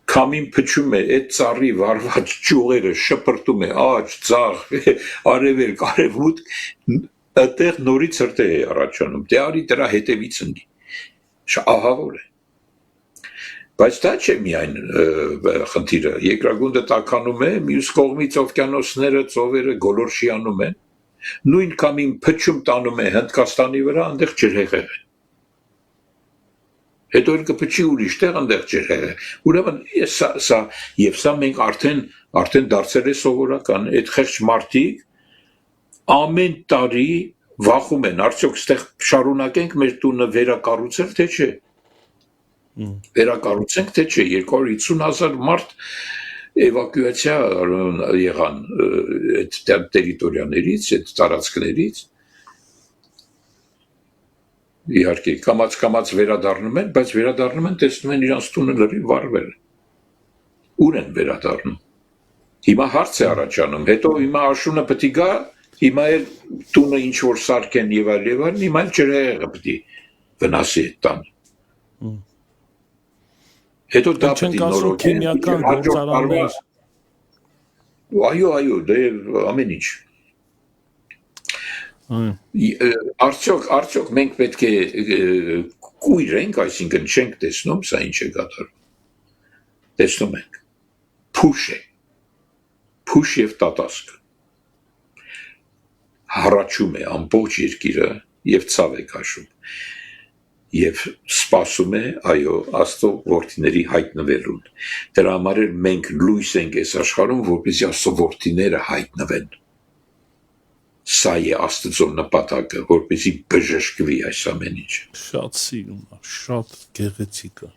քամին փչում է, այդ ծառի վառված ճյուղերը շպրտում է, աջ, ձախ, արևելք, արևմուտք, այդտեղ նորից հրդեհ է առաջանում, դե արի դրա հետևից ընկի, ահավոր է։ Բայց դա չէ միայն խնդիրը, երկրագունդը տաքանում է, մյուս կողմից օվկիանոսները, ծովերը գոլորշիանում են, նույն քամին փչում տանում է Հնդկաստանի վրա, այնտեղ ջրհեղեղ է։ Հետո էլ կփչի ուրիշ տեղ, այնտեղ ջրհեղեղ է։ Ուրեմն սա մենք արդեն դարձել է սովորական, այդ խեղճ մարդիկ ամեն տարի վախում են, արդյոք ստեղ շարունակենք մեր տունը վերակառուցել, թե չէ։ Վերակառուցենք, թե չէ, 250,000 մարդ էվակուացիա եղան այդ տերիտորիաներից, այդ տարածքներից։ Իհարկե, կամաց վերադառնում են, բայց վերադառնում են, տեսնում են իրանց տունը լրիվ վառվել։ Ուր են վերադառնում։ Հիմա հարց է առաջանում, հետո հիմա աշունը պիտի գա, հիմա էլ տունը ինչ որ սարքեն եւ այլն, հիմա էլ ջրհեղեղը պիտի վնասի այդ տան։ Հետո դա պիտի նորոգեն քիմիական գործարաններ։ Այո, դե ամեն ինչ։ Արդյոք մենք պետք է կույր ենք, այսինքն չենք տեսնում, սա ինչ է կատարում։ Տեսնում ենք։ Փուշ է։ Փուշ եւ տատասկ։ Հառաչում է ամբողջ երկիրը եւ ցավ է քաշում։ Եվ սպասում է, այո, Աստծո որդիների հայտնվելուն։ Դրա համար էլ մենք լույս ենք այս աշխարհում, որպեսզի Աստծո որդիները հայտնվեն։ Սա է Աստծո նպատակը, որպեսզի բժշկվի այս ամեն ինչը։ Շատ սիրում է, շատ գեղեցիկ է։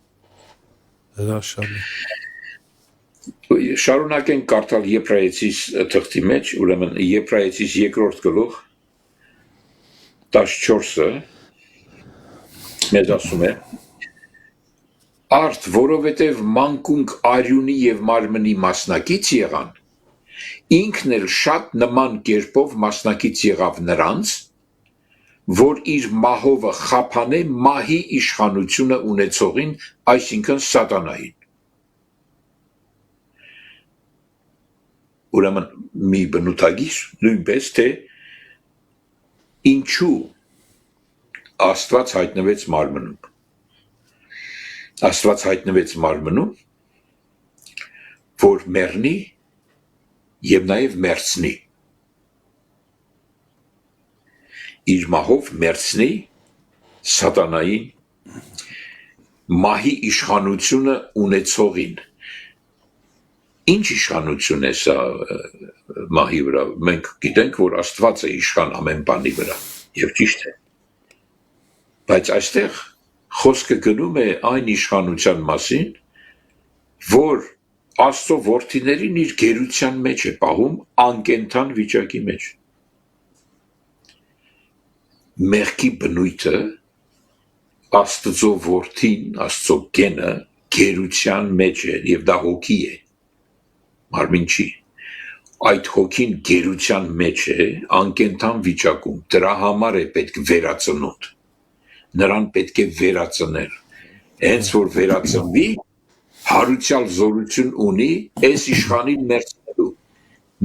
Հրաշալի։ Շարունակենք կարդալ Եբրայեցիս թղթի մեջ, ուրեմն Եբրայեցիս 2-րդ գլուխ 14-ը մեզ ասում է. Արդ, որովհետև մանկունք արյունի եւ մարմնի մասնակից եղան, ինքն էլ շատ նման կերպով մասնակից եղավ նրանց, որ իր մահովը խափանե մահի իշխանությունը ունեցողին, այսինքն սատանային։ Ուրեմն մի բնութագիր նույնպես թե ինչու Աստված հայտնվեց մարմնում։ Աստված հայտնվեց մարմնում, որ մեռնի եւ նաեւ մեռցնի։ Իր մահով մեռցնի սատանային մահի իշխանությունը ունեցողին։ Ինչ իշխանություն է սա մահի վրա։ Մենք գիտենք, որ Աստված է իշխան ամեն բանի վրա, եւ ճիշտ է։ Բայց այստեղ խոսքը գնում է այն իշխանության մասին, որ Աստծո որդիներին իր գերության մեջ է պահում անկենթան վիճակի մեջ։ Մեղքի բնույթը Աստծո որդին, Աստծո գենը գերության մեջ է եւ դա հոգի է, մարմին չի, այդ հոգին գերության մեջ է, անկենթան վիճակում, դրա համար է պետք վերածնունդ, նրան պետք է վերածնել, հենց որ վերածնվի, հարուցյալ զորություն ունի, այս իշխանին մերցնելու,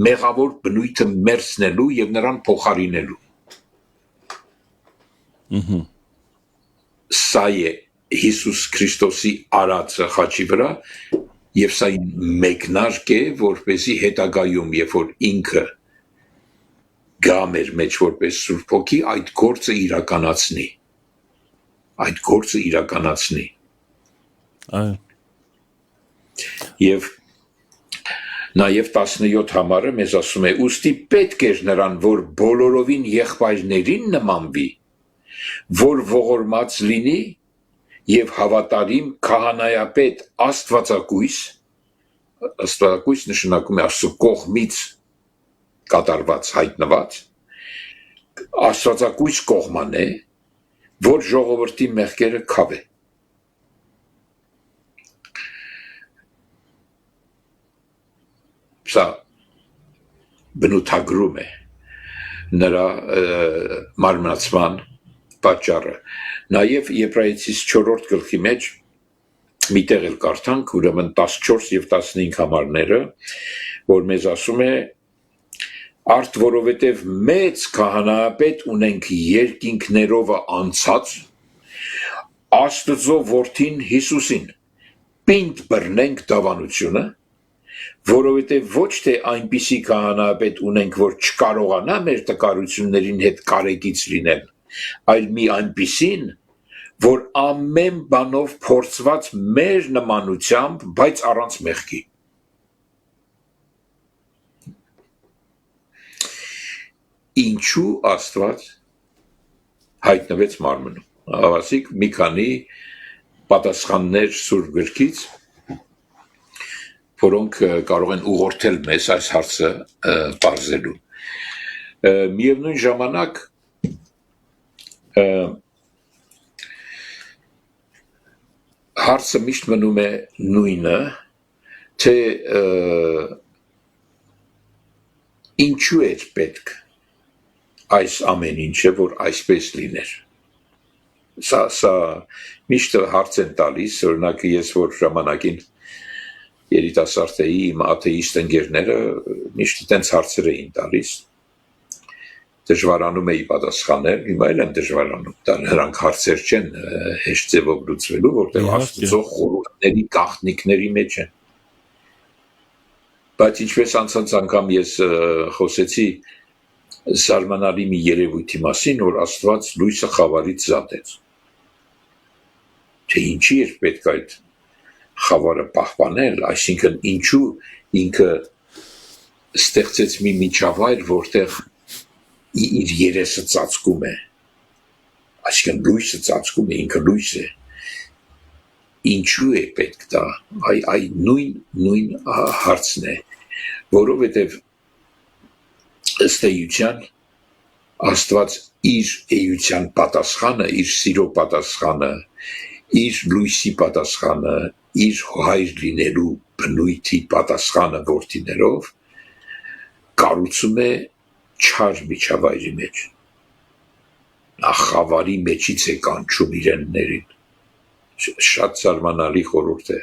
մեղավոր բնույթը մերցնելու եւ նրան փոխարինելու։ Սա է Հիսուս Քրիստոսի արածը խաչի վրա եւ սա մեկնարկ է, որպեսզի հետագայում, երբ որ ինքը գա մեր մեջ որպես Սուրբ Հոգի, այդ գործը իրականացնի։ Այդ գործը իրականացնի։ Այո։ Եվ նաև 17 համարը մեզ ասում է. ուստի պետք էր նրան, որ բոլորովին եղբայրներին նմանվի, որ ողորմած լինի եւ հավատարիմ քահանայապետ Աստվածակույս նշանակում է Աստծո կողմից կատարված հայտնված Աստվածակույս կողման է, որ ժողովրդի մեղքերը քավե։ Սա բնութագրում է նրա մարմնացման պատճառը։ Նաև Եբրայեցիս 4-րդ գլխի մեջ մի տեղ էլ կարդանք, ուրեմն 14 եւ 15 համարները, որ մեզ ասում է. արդ որովհետև մեծ քահանայապետ ունենք երկինքներովը անցած, Աստծո որդին Հիսուսին, պինդ բռնենք դավանությունը, որովհետև ոչ թե այնպիսի քահանայապետ ունենք, որ չկարողանա մեր տկարություններին հետ կարեկից լինել, այլ մի այնպիսին, որ ամեն բանով փորձված մեր նմանությամբ, բայց առանց մեղքի։ Ինչու Աստված հայտնվեց մարմնում։ Հավասիկ մի քանի պատասխաններ Սուրբ գրքից, որոնք կարող են ուղղորդել մեզ այս հարցը բարձելու։ Միևնույն ժամանակ հարցը միշտ մնում է նույնը, թե ինչու է պետք այս ամեն ինչը, որ այսպես լիներ։ Սա միշտ հարց են տալիս, օրինակ ես որ ժամանակին երիտասարդ էի, իմ աթեիստ ընկերները միշտ այդպես հարցեր էին տալիս, դժվարանում էի պատասխանել, հիմա էլ եմ դժվարանում, նրանք հարցեր չեն հեշտ ձևով լուծվելու, որտեղ Աստծո խորհուրդների գաղտնիքների մեջ են։ Բայց ինչպես անցած անգամ ես խոսեցի զարմանալի մի երևույթի մասին, որ Աստված լույսը խավարից զատեց։ Թե ինչի էր պետք այդ խավարը պահպանել, այսինքն ինչու ինքը ստեղծեց մի միջավայր, որտեղ իր երեսը ծածկում է, այսինքն լույսը ծածկում է, ինքը լույս է, ինչու է պետք դա, այ նույն հարցն է, որովհետև ըստ էության Աստված իր էության պատասխանը, իր սիրո պատասխանը, իր լույսի պատասխանը, իր հայր լինելու բնույթի պատասխանը որդիներով կառուցում է չար միջավայրի մեջ։ Նա խավարի մեջից է կանչում իրեններին։ Շատ զարմանալի խորհուրդ է։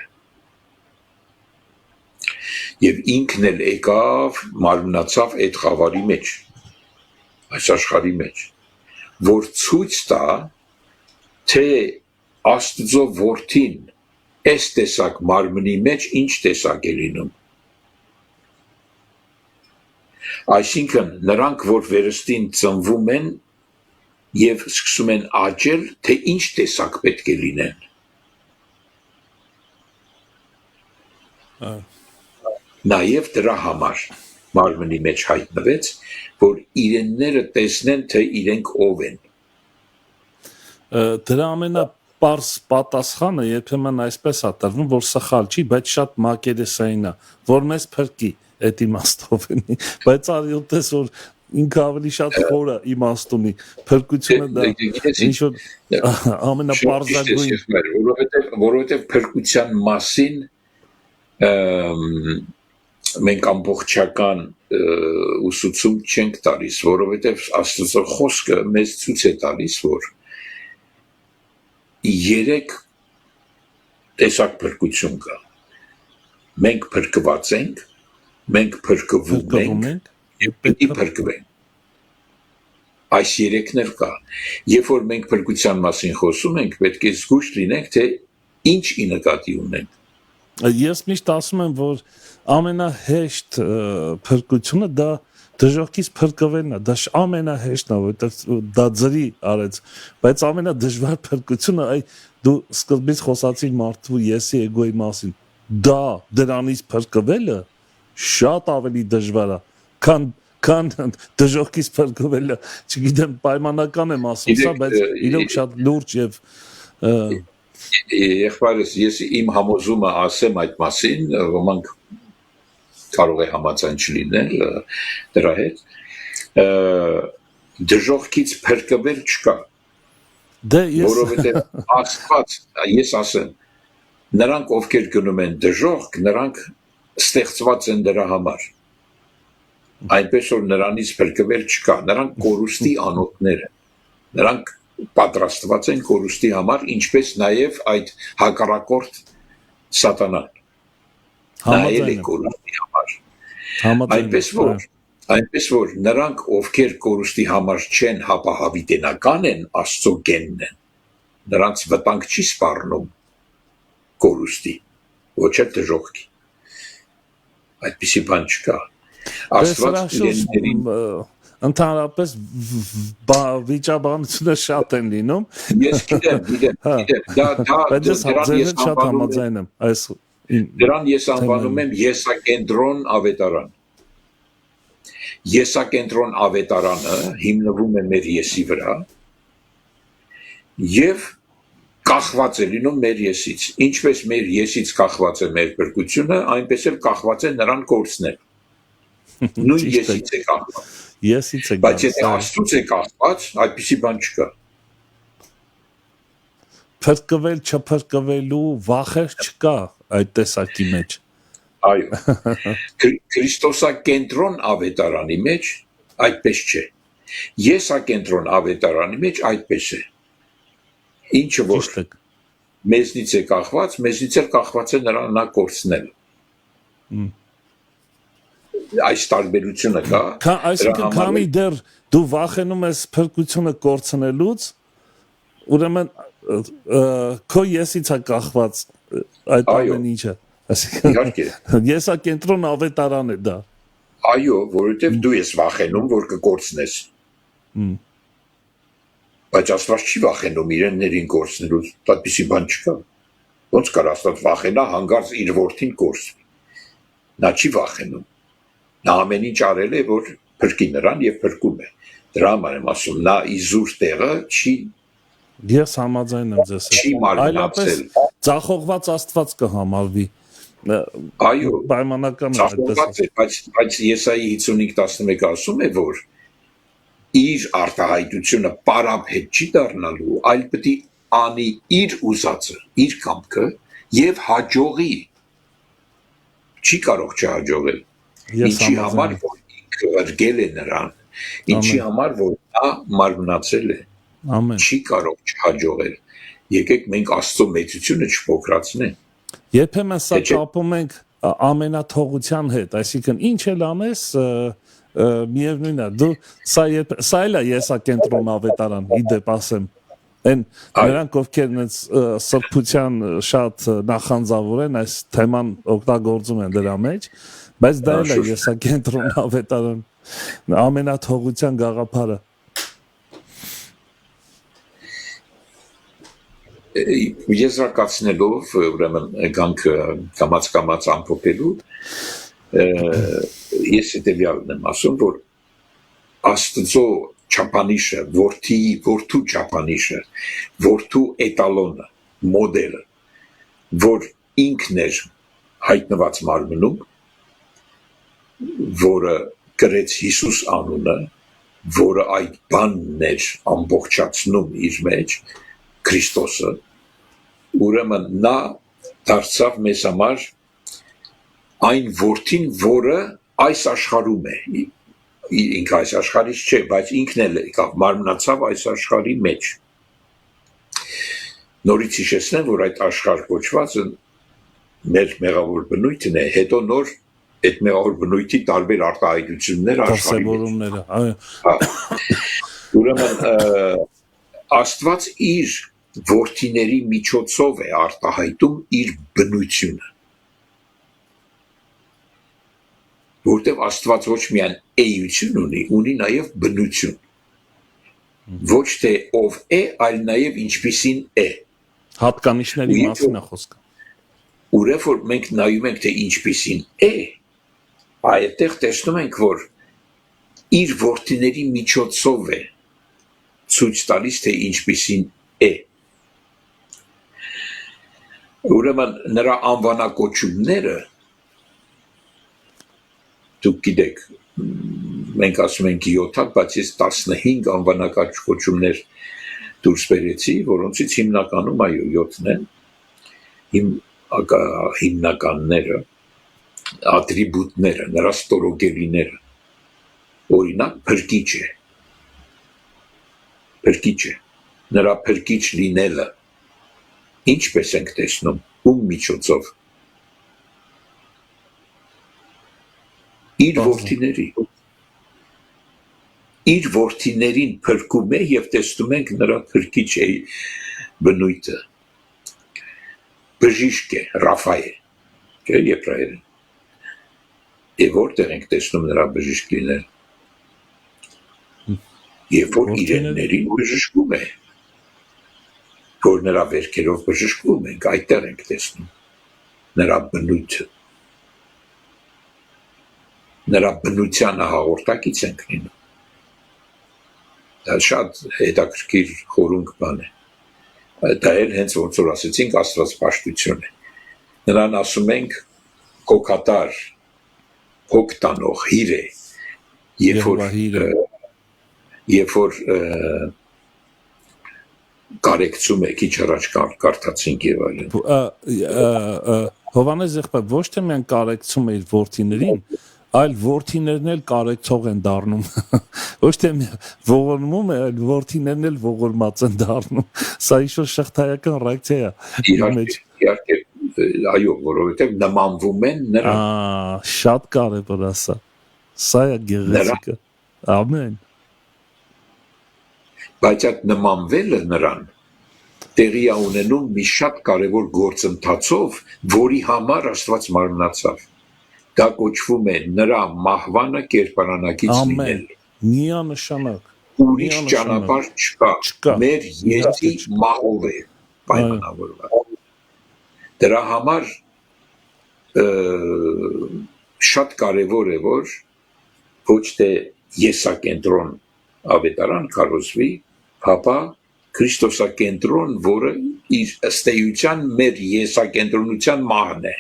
Եվ ինքն էլ եկավ, մարմնացավ այդ խավարի մեջ, այս աշխարհի մեջ, որ ցույց տա, թե Աստծո որդին այս տեսակ մարմնի մեջ ինչ տեսակ է լինում։ Այսինքն նրանք, որ վերստին ծնվում են եւ սկսում են աճել, թե ինչ տեսակ պետք է լինեն։ Նաև դրա համար մարմնի մեջ հայտնվեց, որ իրենները տեսնեն, թե իրենք ով են։ Դրա ամենապարզ պատասխանը երբեմն այսպես է տրվում, որ սխալ չի, բայց շատ մակերեսային է, որ մեզ փրկի այդ իմաստով էնի, բայց արիլ տես որ ինքը ավելի շատ խորը իմաստ ունի փրկությունը դա ինչ որ ամենապարզագույն որովհետև փրկության մասին մենք ամբողջական ուսուցում չենք տալիս, որովհետև Աստծո խոսքը մեզ ցույց է տալիս, որ 3 տեսակ փրկություն կա։ Մենք փրկված ենք, մենք փրկվում ենք եւ պետք է փրկվենք։ Այս 3-ն էլ կա։ Երբ որ մենք փրկության մասին խոսում ենք, պետք է զգույշ լինենք, թե ինչ ի նկատի ունենք։ Ես միշտ ասում եմ, որ ամենահեշտ փրկությունը դա դժոխքից փրկվելն է, դա ամենահեշտն է, որովհետև դա ձրի արեց, բայց ամենադժվար փրկությունը այ դու սկզբից խոսացիր մարդու եսի էգոյի մասին, դա դրանից փրկվելը շատ ավելի դժվար է, քան դժոխքից փրկվելը, չգիտեմ, պայմանական եմ ասում սա, բայց իրոք շատ լուրջ եւ Եղբայրս, ես իմ համոզումը ասեմ այդ մասին, ոմանք կարող է համաձայն չլինել դրա հետ, դժոխքից փրկվել չկա, որովհետև Աստված, ես ասեմ, նրանք ովքեր գնում են դժոխք, նրանք ստեղծված են դրա համար, այնպես որ նրանից փրկվել չկա, նրանք կորուստի անոթներ են, նրանք պատրաստված են կորուստի համար, ինչպես նաև այդ հակառակորդ սատանան, նայել է կորուստի համար, այնպես որ նրանք, ովքեր կորուստի համար չեն, հապա հավիտենական են, Աստծո գենն են, նրանց վտանգ չի սպառնում կորուստի, ոչ էլ դժոխքի, այդպիսի բան չկա, Աստված իրեններին Ընդհանրապես վիճաբանությունը շատ են լինում։ Ես գիտեմ, բայց ես շատ համաձայն եմ այս դրան ես անվանում եմ եսակենտրոն ավետարան։ Եսակենտրոն ավետարանը հիմնվում է մեր եսի վրա եւ կախված է լինում մեր եսից։ Ինչպես մեր եսից կախված է մեր փրկությունը, այնպես էլ կախված է նրան կորցնել։ Նույն եսից է կախված։ Եսից է բայց եթե Աստծուց է կախված, այդպիսի բան չկա։ Փրկվել չփրկվելու վախեր չկա այդ տեսակի մեջ։ Այո։ Քրիստոսակենտրոն ավետարանի մեջ այդպես չէ։ Եսակենտրոն ավետարանի մեջ այդպես է։ Ինչը որ մեզնից է կախված, մեզնից էլ կախված է նրան նա կորցնել։ Այս տարբերությունը կա։ Այսինքն քանի դեռ դու վախենում ես փրկությունը կորցնելուց, ուրեմն քո եսից է կախված այդ ամեն ինչը։ Այսինքն եսակենտրոն ավետարան է դա։ Այո, որովհետև դու ես վախենում, որ կկորցնես։ Բայց Աստված չի վախենում իրեններին կորցնելուց, այդպիսի բան չկա։ Ոնց կար Աստված վախենա հանգարց իր որդին կորցնի։ Նա չի վախենում։ Նա ամեն ինչ արել է, որ փրկի նրան եւ փրկում է։ Դրա համար եմ ասում, նա իզուր տեղը չի Ես համաձայն եմ ձեզ հետ։ Այլապես ծախողված Աստված կհամարվի։ Այո, պայմանական է այդպես։ Բայց Եսայի 55:11 ասում է, որ իր արտահայտությունը պարապ հետ չի դառնալու, այլ պետք է անի իր ուզածը, իր կամքը եւ հաջողի։ Չի կարող չհաջողել։ Ինչի համար որ ինքը ըրգել է նրան, ինչի համար որ նա մարմնացել է, չի կարող չհաջողել։ Եկեք մենք Աստծո մեծությունը չփոքրացնենք։ Երբեմն սա կապում ենք ամենաթողության հետ, այսինքն ինչ էլ անես, միևնույնն է, դու սա էլ է եսակենտրոն ավետարան, իդեպ ասեմ, այն նրանք ովքեր այնց սրբության շատ նախանձավոր են, այս թեման օգտագործում են դրա մեջ, բայց դա էլ է եսակենտրոն ավետարան, ամենաթողության գաղափարը։ Եզրակացնելով ուրեմն գանքը կամաց ամփոփելու ես հետևյալն եմ ասում, որ Աստծո չափանիշը, որդու չափանիշը, որդու էտալոնը, մոդելը, որ ինքն էր հայտնված մարմնում, որը գրեց Հիսուս անունը, որը այդ բանն էր ամբողջացնում իր մեջ Քրիստոսը, ուրեմն նա դարձավ մեզ համար այն որդին, որը այս աշխարհում է, ինքը այս աշխարհից չէ, բայց ինքն էլ եկավ մարմնացավ այս աշխարհի մեջ։ Նորից հիշեցնեմ, որ այդ աշխարհ կոչվածը մեր մեղավոր բնույթն է, հետո նոր այդ մեղավոր բնույթի տարբեր արտահայտություններ աշխարհի մեջ։ Ուրեմն Աստված իր որդիների միջոցով է արտահայտում իր բնությունը, որտեղ Աստված ոչ միայն էություն ունի նաև բնություն, ոչ թե ով է, այլ նաև ինչպիսին է։ Հատկանիշների մասին է խոսքը։ Ուրեմն որ մենք նայում ենք, թե ինչպիսին է, այդտեղ տեսնում ենք, որ իր որդիների միջոցով է ցույց տալիս, թե ինչպիսին է։ Ուրեմն նրա անվանակոչումները, դուք գիտեք, մենք ասում ենք 7, բայց ես 15 անվանակոչումներ դուրս բերեցի, որոնցից հիմնականում այո 7-ն են, հիմնականները, ատրիբուտները, նրա ստորոգելիները, օրինակ փրկիչ է, նրա փրկիչ լինելը, ինչպես ենք տեսնում, ում միջոցով, իր որդիներին փրկում է և տեսնում ենք նրա փրկիչ է բնույթը, բժիշկ է, Ռաֆայել, եբրայերեն, և որտեղ ենք տեսնում նրա բժիշկ լինել, և որ իրեններին բժշկում է, որ նրա վերքերով բժշկում ենք, այդտեղ ենք տեսնում նրա բնույթը, նրա բնությանը հաղորդակից ենք լինում, դա շատ հետաքրքիր խորհուրդ բան է, դա էլ հենց ոնց որ ասեցինք աստվածպաշտություն է, նրան ասում ենք հոգատար, հոգ տանող, հիր է, երբ որ կարեկցում է, քիչ առաջ կարդացինք և այլն։ Հովհաննես եղբայր, ոչ թե մենք կարեկցում է իր որդիներին, այլ որդիներն էլ կարեկցող են դառնում, ոչ թե ողորմում է, այլ որդիներն էլ ողորմած են դառնում, սա ինչ-որ շղթայական ռեակցիա է։ Իհարկե, այո, որովհետև նմանվում են նրան։ Շատ կարևոր է սա է գեղեցիկը, ամեն։ Բայց այդ նմանվելը նրան տեղի է ունենում մի շատ կարևոր գործընթացով, որի համար Աստված մարմնացավ։ Դա կոչվում է նրա մահվանը կերպարանակից լինել։ Միանշանակ։ Ուրիշ ճանապարհ չկա։ Մեր եսի մահով է պայմանավորված։ Դրա համար շատ կարևոր է, որ ոչ թե եսակենտրոն ավետարան կառուցվի, հապա Քրիստոսակենտրոն, որը իր ըստ էության մեր եսակենտրոնության մահն է։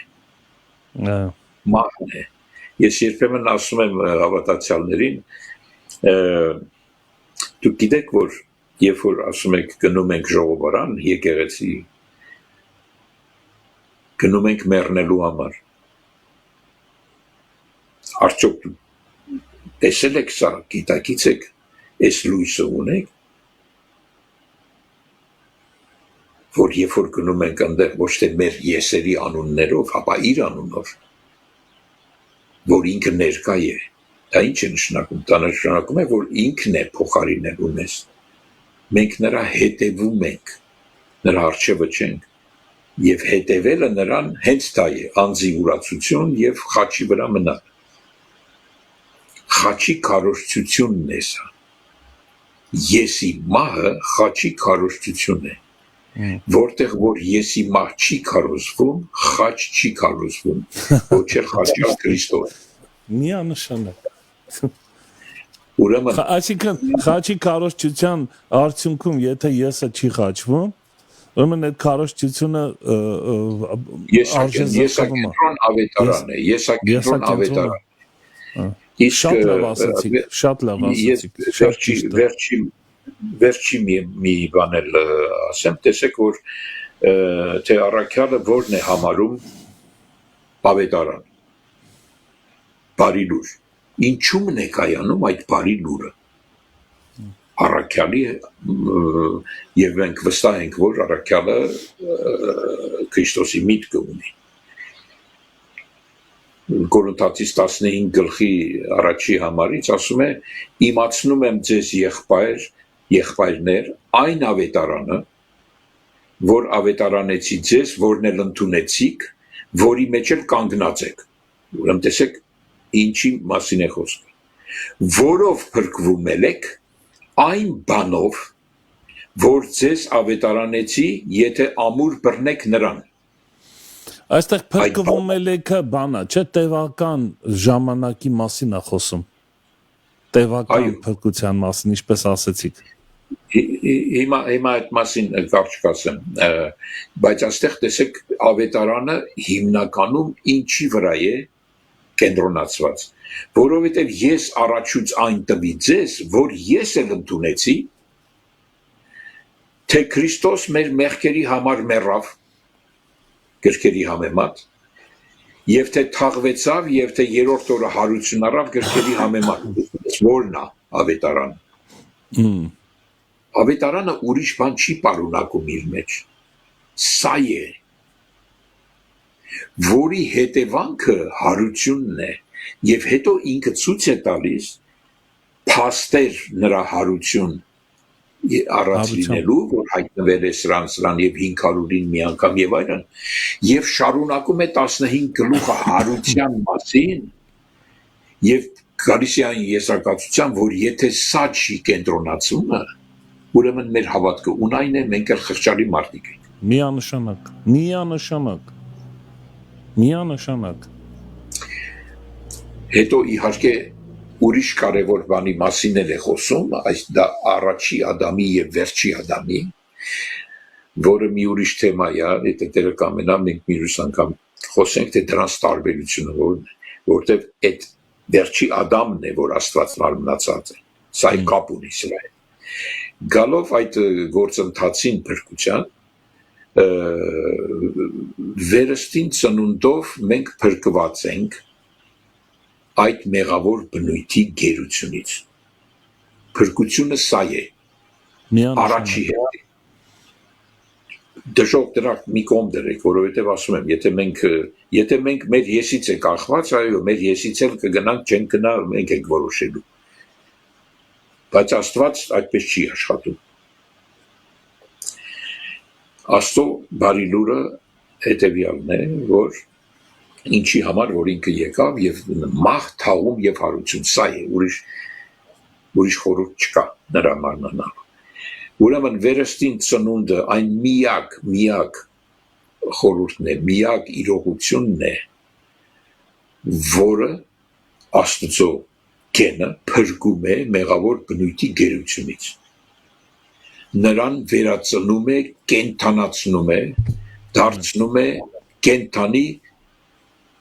Մահն է։ Ես երբեմն ասում եմ հավատացյալներին, դուք գիտեք, որ երբ որ ասում եք գնում ենք ժողովարան, եկեղեցի, գնում ենք մեռնելու համար։ Արդյոք տեսել եք սա, գիտակից եք, այս լույսը ունեք, որ երբ որ գնում ենք այնտեղ ոչ թե մեր եսերի անուններով, հապա իր անունով, որ ինքը ներկա է, դա ինչ է նշանակում, դա նշանակում է, որ ինքն է փոխարինելու մեզ, մենք նրա հետևում ենք, նրա առջևը չենք, և հետևելը նրան հենց դա է, անձի ուրացություն և խաչի վրա մնալ, խաչի քարոզչությունն է սա, եսի մահը խաչի քարոզչություն է, որտեղ որ եսի մահ չի քարոզվում, խաչ չի քարոզվում, ոչ էլ խաչի Քրիստոս։ Միանշանակ։ Ուրեմն այսինքն խաչի քարոզչության արդյունքում, եթե եսը չի խաչվում, ուրեմն այդ քարոզչությունը եսակենտրոն ավետարան է, եսակենտրոն ավետարան։ Շատ լավ ասացիք, շատ լավ ասացիք, շատ ճիշտ է։ Վերջի մի բան էլ ասեմ, տեսեք որ թե առաքյալը որն է համարում ավետարան, բարի լուր, ինչու՞մ է կայանում այդ բարի լուրը, առաքյալի եւ մենք վստահ ենք, որ առաքյալը Քրիստոսի միտքը ունի, Կորինթացիս 15 գլխի առաջի համարից ասում է իմացնում եմ ձեզ եղբայրներ այն ավետարանը որ ավետարանեցի ձեզ որն էլ ընդունեցիք որի մեջ էլ կանգնած եք ուրեմն տեսեք ինչի մասին է խոսքը որով փրկվում եք այն բանով որ ձեզ ավետարանեցի եթե ամուր բռնեք նրան Այստեղ փրկվում ելքը բանը, չէ, տևական ժամանակի մասին է խոսում։ Տևական փրկության մասին, ինչպես ասեցիք։ Հիմա այդ մասին կարճ կասեմ, բայց այստեղ տեսեք ավետարանը հիմնականում ինչի վրա է կենտրոնացված, որովհետև ես առաջուց այն տվի ձեզ, որ ես էլ ընդունեցի, թե Քրիստոս մեր մեղքերի համար մեռավ, գրքերի համեմատ, եւ թե թաղվեցավ, եւ թե երրորդ օրը հարություն առավ գրքերի համեմատ, որն է ավետարանը։ Ավետարանը ուրիշ բան չի պարունակում իր մեջ, սա է, որի հետևանքը հարությունն է, եւ հետո ինքը ցույց է տալիս փաստեր նրա հարություն առած լինելու, որ հայտնվել է սրան եւ 500-ին մի անգամ եւ այլն, եւ շարունակում է 15 գլուխը հարության մասին եւ գալիս է այն եսակացության, որ եթե սա չի կենտրոնացումը, ուրեմն մեր հավատքը ունայն է, մենք էլ խղճալի մարդիկ ենք։ Միանշանակ։ Հետո իհարկե ուրիշ կարևոր բանի մասին էլ է խոսում, այս դա առաջի Ադամի եւ վերջի Ադամի, որը մի ուրիշ թեմա է, եթե դերը կամենա մենք մի ուրիշ անգամ խոսենք թե դրանց տարբերությունը որտեղ այդ վերջի Ադամն է, որ Աստված մարմնացած է, սա կապ ունի սրա հետ։ Գալով այդ գործընթացին փրկության, վերստին ծնունդով մենք փրկված ենք այդ մեղավոր բնույթի գերությունից։ Փրկությունը սա է։ Առաջի հետ։ Դժոխք դրանք մի կողմ դրեք, որովհետև ասում եմ, եթե մենք մեր եսից է կախված, այո, մեր եսից էլ կգնանք, չենք գնա, մենք ենք որոշելու։ Բայց Աստված այդպես չի աշխատում։ Աստծո բարի լուրը հետևյալն է, որ ինչի համար որ ինքը եկավ եւ մահ թաղում եւ հարություն սա է ուրիշ խորհուրդ չկա նրա մարմնանալու ուրեմն վերստին ծնունդը այն միակ խորհուրդն է միակ իրողությունն է որը Աստծո գենը փրկում է մեղավոր բնույթի գերությունից նրան վերածնում է կենթանացնում է դարձնում է կենթանի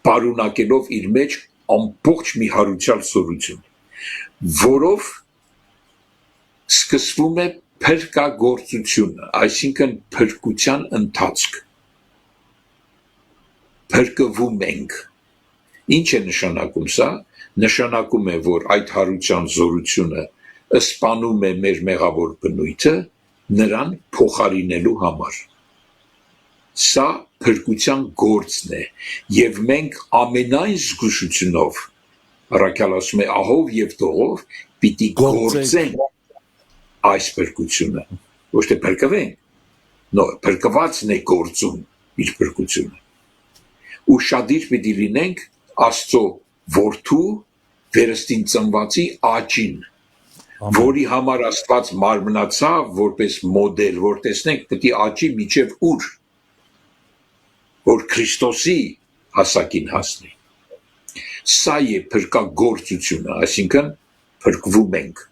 պարունակելով իր մեջ ամբողջ մի հարուցյալ սովորություն, որով սկսվում է փրկագործությունը, այսինքն փրկության ընթացք, փրկվում ենք, ինչ է նշանակում սա, նշանակում է, որ այդ հարուցյան զորությունը սպանում է մեր մեղավոր բնույթը, նրան փոխարինելու համար, սա փրկության գործն է եւ մենք ամենայն զգուշությունով առաքյալ ասում է ահով եւ տողով պիտի գործենք այս փրկությունը ոչ թե փրկվենք փրկվածն է գործում իր փրկությունը ուշադիր պիտի լինենք Աստծո որդու վերստին ծնվածի աճին որի համար Աստված մարմնացավ որպես մոդել որ տեսնենք պիտի աճի միջև ուր որ Քրիստոսի հասակին հասնի։ Սա է փրկագործությունը, այսինքն փրկվում ենք։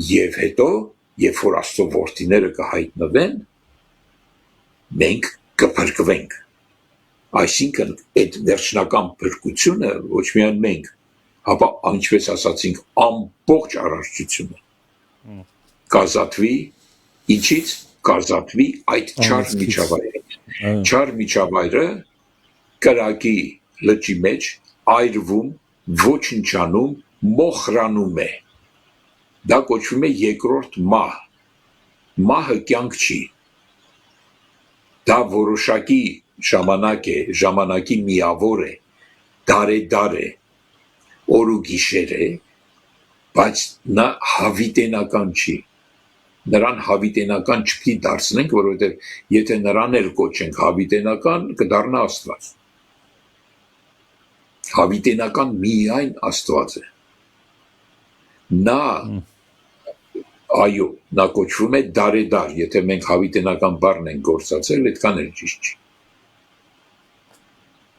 Եվ հետո, երբ որ Աստծո որդիները կհայտնվեն, մենք կփրկվենք։ Այսինքն այդ վերջնական փրկությունը ոչ միայն մենք, Հապա ինչպես ասացինք, ամբողջ արարչությունը կազատվի, ինչից կազատվի այդ չար միջավայրից։ Չար միջավայրը կրակի լճի մեջ այրվում, ոչնչանում, մոխրանում է։ Դա կոչվում է երկրորդ մահ։ Մահը կյանք չի։ Դա որոշակի ժամանակ է, ժամանակի միավոր է, դար է, օր ու գիշեր է, բայց նա հավիտենական չի։ Նրան հավիտենական չպիտի դարձնենք, որովհետև եթե նրան էլ կոչենք հավիտենական, կդառնա Աստված։ Հավիտենական միայն Աստված է։ Նա, այո, նա կոչվում է դարեդար, եթե մենք հավիտենական բառն ենք գործածել, այդքան էլ ճիշտ չի։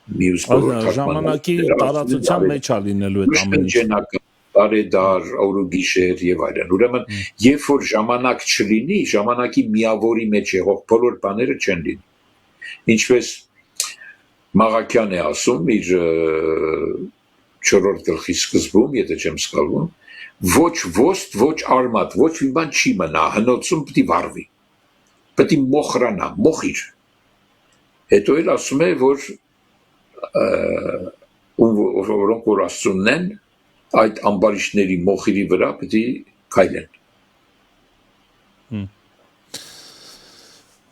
Ժամանակի տարածության մեջ է լինելու այդ ամեն ինչ։ Տարեդար, օր ու գիշեր եւ այլն։ Ուրեմն, երբ որ ժամանակ չլինի, ժամանակի միավորի մեջ եղող բոլոր բաները չեն լինի։ Ինչպես Մաղաքյան է ասում իր 4-րդ գլխի սկզբում, եթե չեմ սխալվում, ոչ ոստ, ոչ արմատ, ոչ մի բան չի մնա, հնոցում պիտի վառվի։ Պիտի մոխրանա, մոխիր։ Հետո էլ ասում է, որ որոնք որ Աստծունն են, այդ ամբարիշների մոխիրի վրա պիտի քայլեն։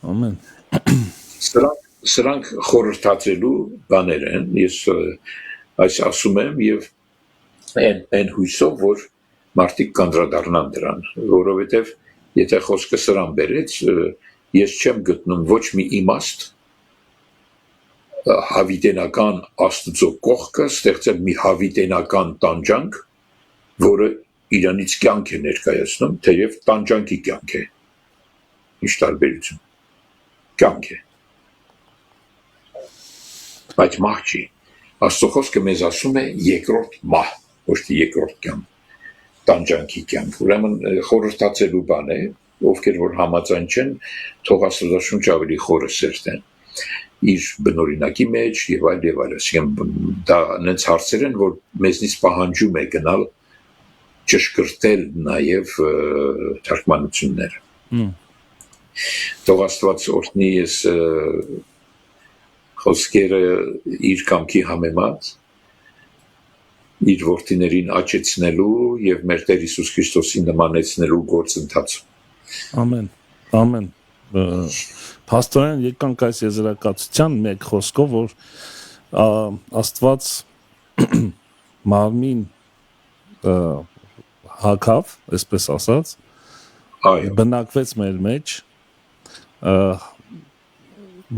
Ամեն։ Սրանք խորհրդածելու բաներ են, ես այս ասում եմ եւ այն հույսով, որ մարդիկ կանդրադառնան դրան, որովհետեւ եթե խոսքը սրան բերեց, ես չեմ գտնում ոչ մի իմաստ հավիտենական Աստծո կողքը ստեղծել մի հավիտենական տանջանք, որը իրանից կյանք է ներկայացնում, թեև տանջանքի կյանք է։ Ինչ տարբերություն։ Կյանք է։ Բայց մահ չի։ Աստծո խոսքը մեզ ասում է երկրորդ մահ, ոչ թե երկրորդ կյանք, տանջանքի կյանք։ Ուրեմն խորհրդածելու բան է, ովքեր որ համաձայն չեն, թող Աստվածաշունչը ավելի խորը սերտեն իր բնօրինակի մեջ եւ այլ, այսինքն դա նենց հարցեր են, որ մեզնից պահանջում է գնալ ճշգրտել նաեւ թարգմանությունները։ Թող Աստված օրհնի ես խոսքերը իր կամքի համեմատ իր որդիներին աճեցնելու եւ մեր Տեր Հիսուս Քրիստոսին նմանեցնելու գործընթացում։ Ամեն, ամեն։ Փաստորեն եկանք այս եզրակացության մեկ խոսքով, որ Աստված մարմին հագավ, այսպես ասած, բնակվեց մեր մեջ,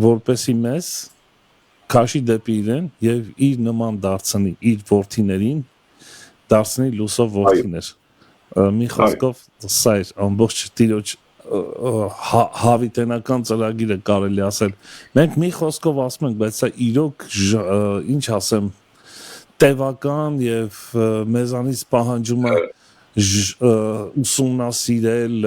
որպեսի մեզ քաշի դեպի իրեն եւ իր նման դարձնի իր որդիներին դարձնի լուսով որդիներ։ Մի խոսքով սա է ամբողջ Տիրոջ հավիտենական ծրագիրը կարելի ասել։ Մենք մի խոսքով ասում ենք, բայց սա իրոք ինչ ասեմ, տևական եւ մեզանից պահանջում է ուսումնասիրել,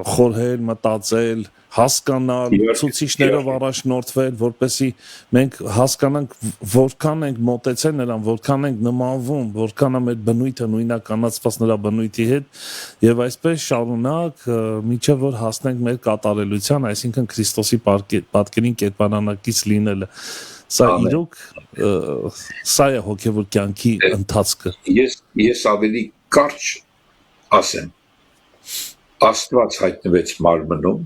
խորհել, մտածել, հասկանալ, ցուցիչներով առաջնորդվել, որպեսզի մենք հասկանանք որքան ենք մոտեցել նրան, որքան ենք նմանվում, որքան է մեր բնույթը նույնականացված նրա բնույթի հետ եւ այսպես շարունակ մինչեւ որ հասնենք մեր կատարելության, այսինքն Քրիստոսի պատկերին կերպարանակից լինելը։ Սա իրոք սա է հոգեվոր կյանքի ընթացքը։ Ես ավելի կարճ ասեմ, Աստված հայտնվեց մարմնում,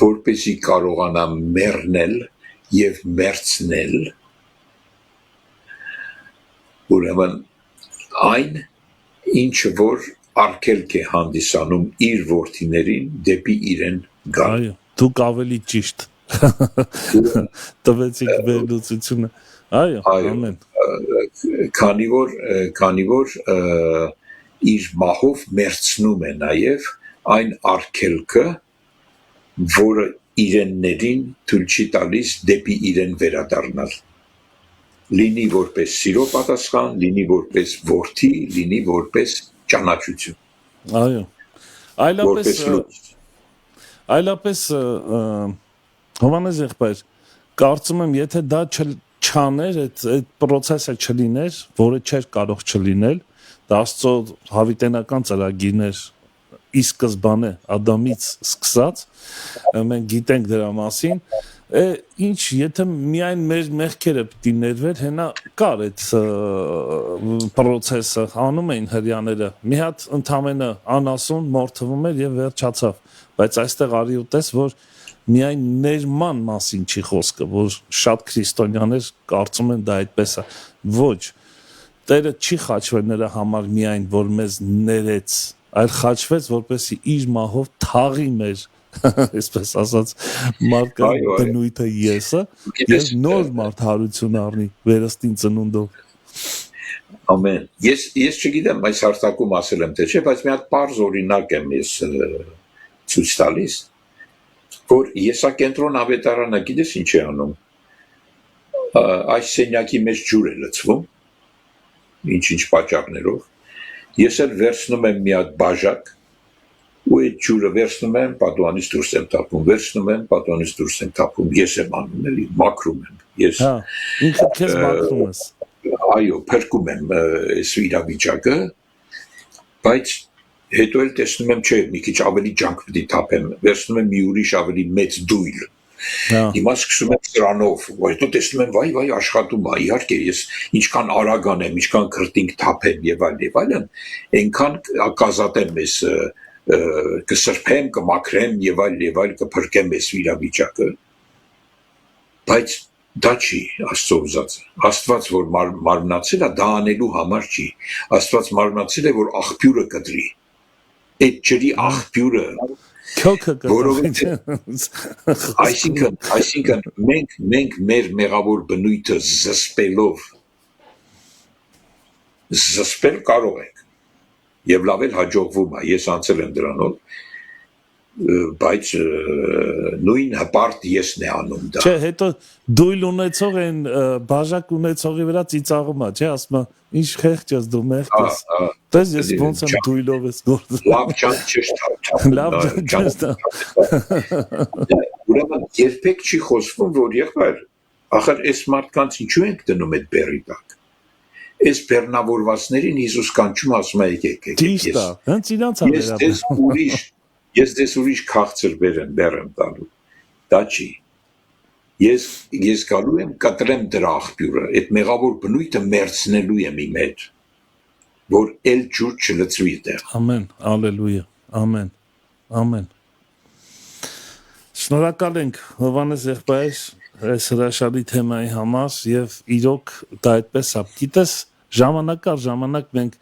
որպեսզի կարողանա մեռնել եւ մերցնել, ուրեմն այն ինչը որ արգելք է հանդիսանում իր որդիներին դեպի իրեն գալ։ Այո, դուք ավելի ճիշտ տվեցիք վերլուծությունը։ Այո, ամեն։ Քանի որ իր մահով մերցնում է նաև այն արգելքը, որը իրեններին թույլ չի տալիս դեպի իրեն վերադառնալ։ Լինի որպես սիրո պատասխան, լինի որպես որդի, լինի որպես ճանաչություն։ Այո։ Այլապես Հովհաննես եղբայր, կարծում եմ, եթե դա չաներ, այդ process-ը չլիներ, որը չէր կարող չլինել, դա Աստծո հավիտենական ծրագիրներ ի սկզբանե Ադամից սկսած, մենք գիտենք դրա մասին, ինչ եթե միայն մեր մեղքերը պիտի ներվեր, հենա կար այդ process-ը, անում էին հрьяաները, մի հատ ընդամենը անասուն մորթվում էր եւ վերջացավ, բայց այստեղ արի ուտես, որ միայն ներման մասին չի խոսքը, որ շատ քրիստոնյաներ կարծում են դա այդպես է, ոչ, Տերը չի խաչվել նրա համար միայն, որ մեզ ներեց, այլ խաչվեց, որպեսզի իր մահով թաղի մեր, այսպես ասած, մարդկային բնույթը եսը, եւ նոր մարդարություն առնի վերստին ծնունդով։ Ամեն։ Ես չգիտեմ այս հարցակում ասել եմ թե չէ, բայց մի հատ պարզ օրինակ եմ ես ցույց տալիս, որ եսակենտրոն ավետարանը գիտես ինչ է անում։ Այս սենյակի մեջ ջուր է լցվում, ինչ պատճառներով, ես էլ վերցնում եմ մի հատ բաժակ, ու այդ ջուրը վերցնում եմ, պատուհանից դուրս եմ թափում, վերցնում եմ, պատուհանից դուրս եմ թափում, ես եմ անում, էլի, մաքրում եմ, ես։ Հա, ինքդ քեզ մաքրում ես։ Այո, փրկում եմ այս իրավիճակը, բայց հետո էլ տեսնում եմ, չէ, մի քիչ ավելի ջանք պիտի թափեմ, վերցնում եմ մի ուրիշ ավելի մեծ դույլ։ Հիմա սկսում եմ սրանով, հետո տեսնում եմ, վայ, աշխատում է, իհարկե ես ինչքան արագ անեմ, ինչքան քրտինք թափեմ եւ այլն, այնքան կազատեմ ես կսրբեմ, կմաքրեմ եւ այլ կփրկեմ ես իրավիճակը։ Բայց դա չի Աստծո ուզածը։ Աստված որ մարմնացել է, դա անելու համար չի։ Աստված մարմնացել է, որ աղբյուրը կտրի։ Այդ ջրի աղբյուրը Այսինքն մենք մեր մեղավոր բնույթը զսպել կարող ենք եւ լավ էլ հաջողվում է, ես անցել եմ դրանով, բայց նույն հպարտ եսն է անում դա։ Չէ, հետո դույլ ունեցող են բաժակ ունեցողի վրա ծիծաղում է, չէ, ասում է, ինչ խեղճ ես դու, մեղք ես։ Դες ես ոնց եմ դույլով ես գործում։ Լավ ջանք չշտա։ Լավ ջանք չշտա։ Ուրեմն երբեք չի խոսվում, որ եղբայր, ախր այս մարդկանց ինչու ենք դնում այդ բեռի տակ։ Այս բեռնավորվածներին Հիսուս կանչում ասում է եկեք։ Ճիշտ է, հենց իրանց է վերաբերվում։ Ես դες ուրիշ քաղցր բեռ եմ տալու։ Դա չի։ Ես գալու եմ կտրեմ դրա աղբյուրը, այդ մեղավոր բնույթը մերցնելու եմ իմ հետ, որ էլ ջուր չլցվի դեռ։ Ամեն, ալելույա, ամեն, ամեն։ Շնորհակալ ենք Հովհաննես եղբայր այս հրաշալի թեմայի համար եւ իրոք դա այդպես է։ Գիտես, ժամանակ առ ժամանակ մենք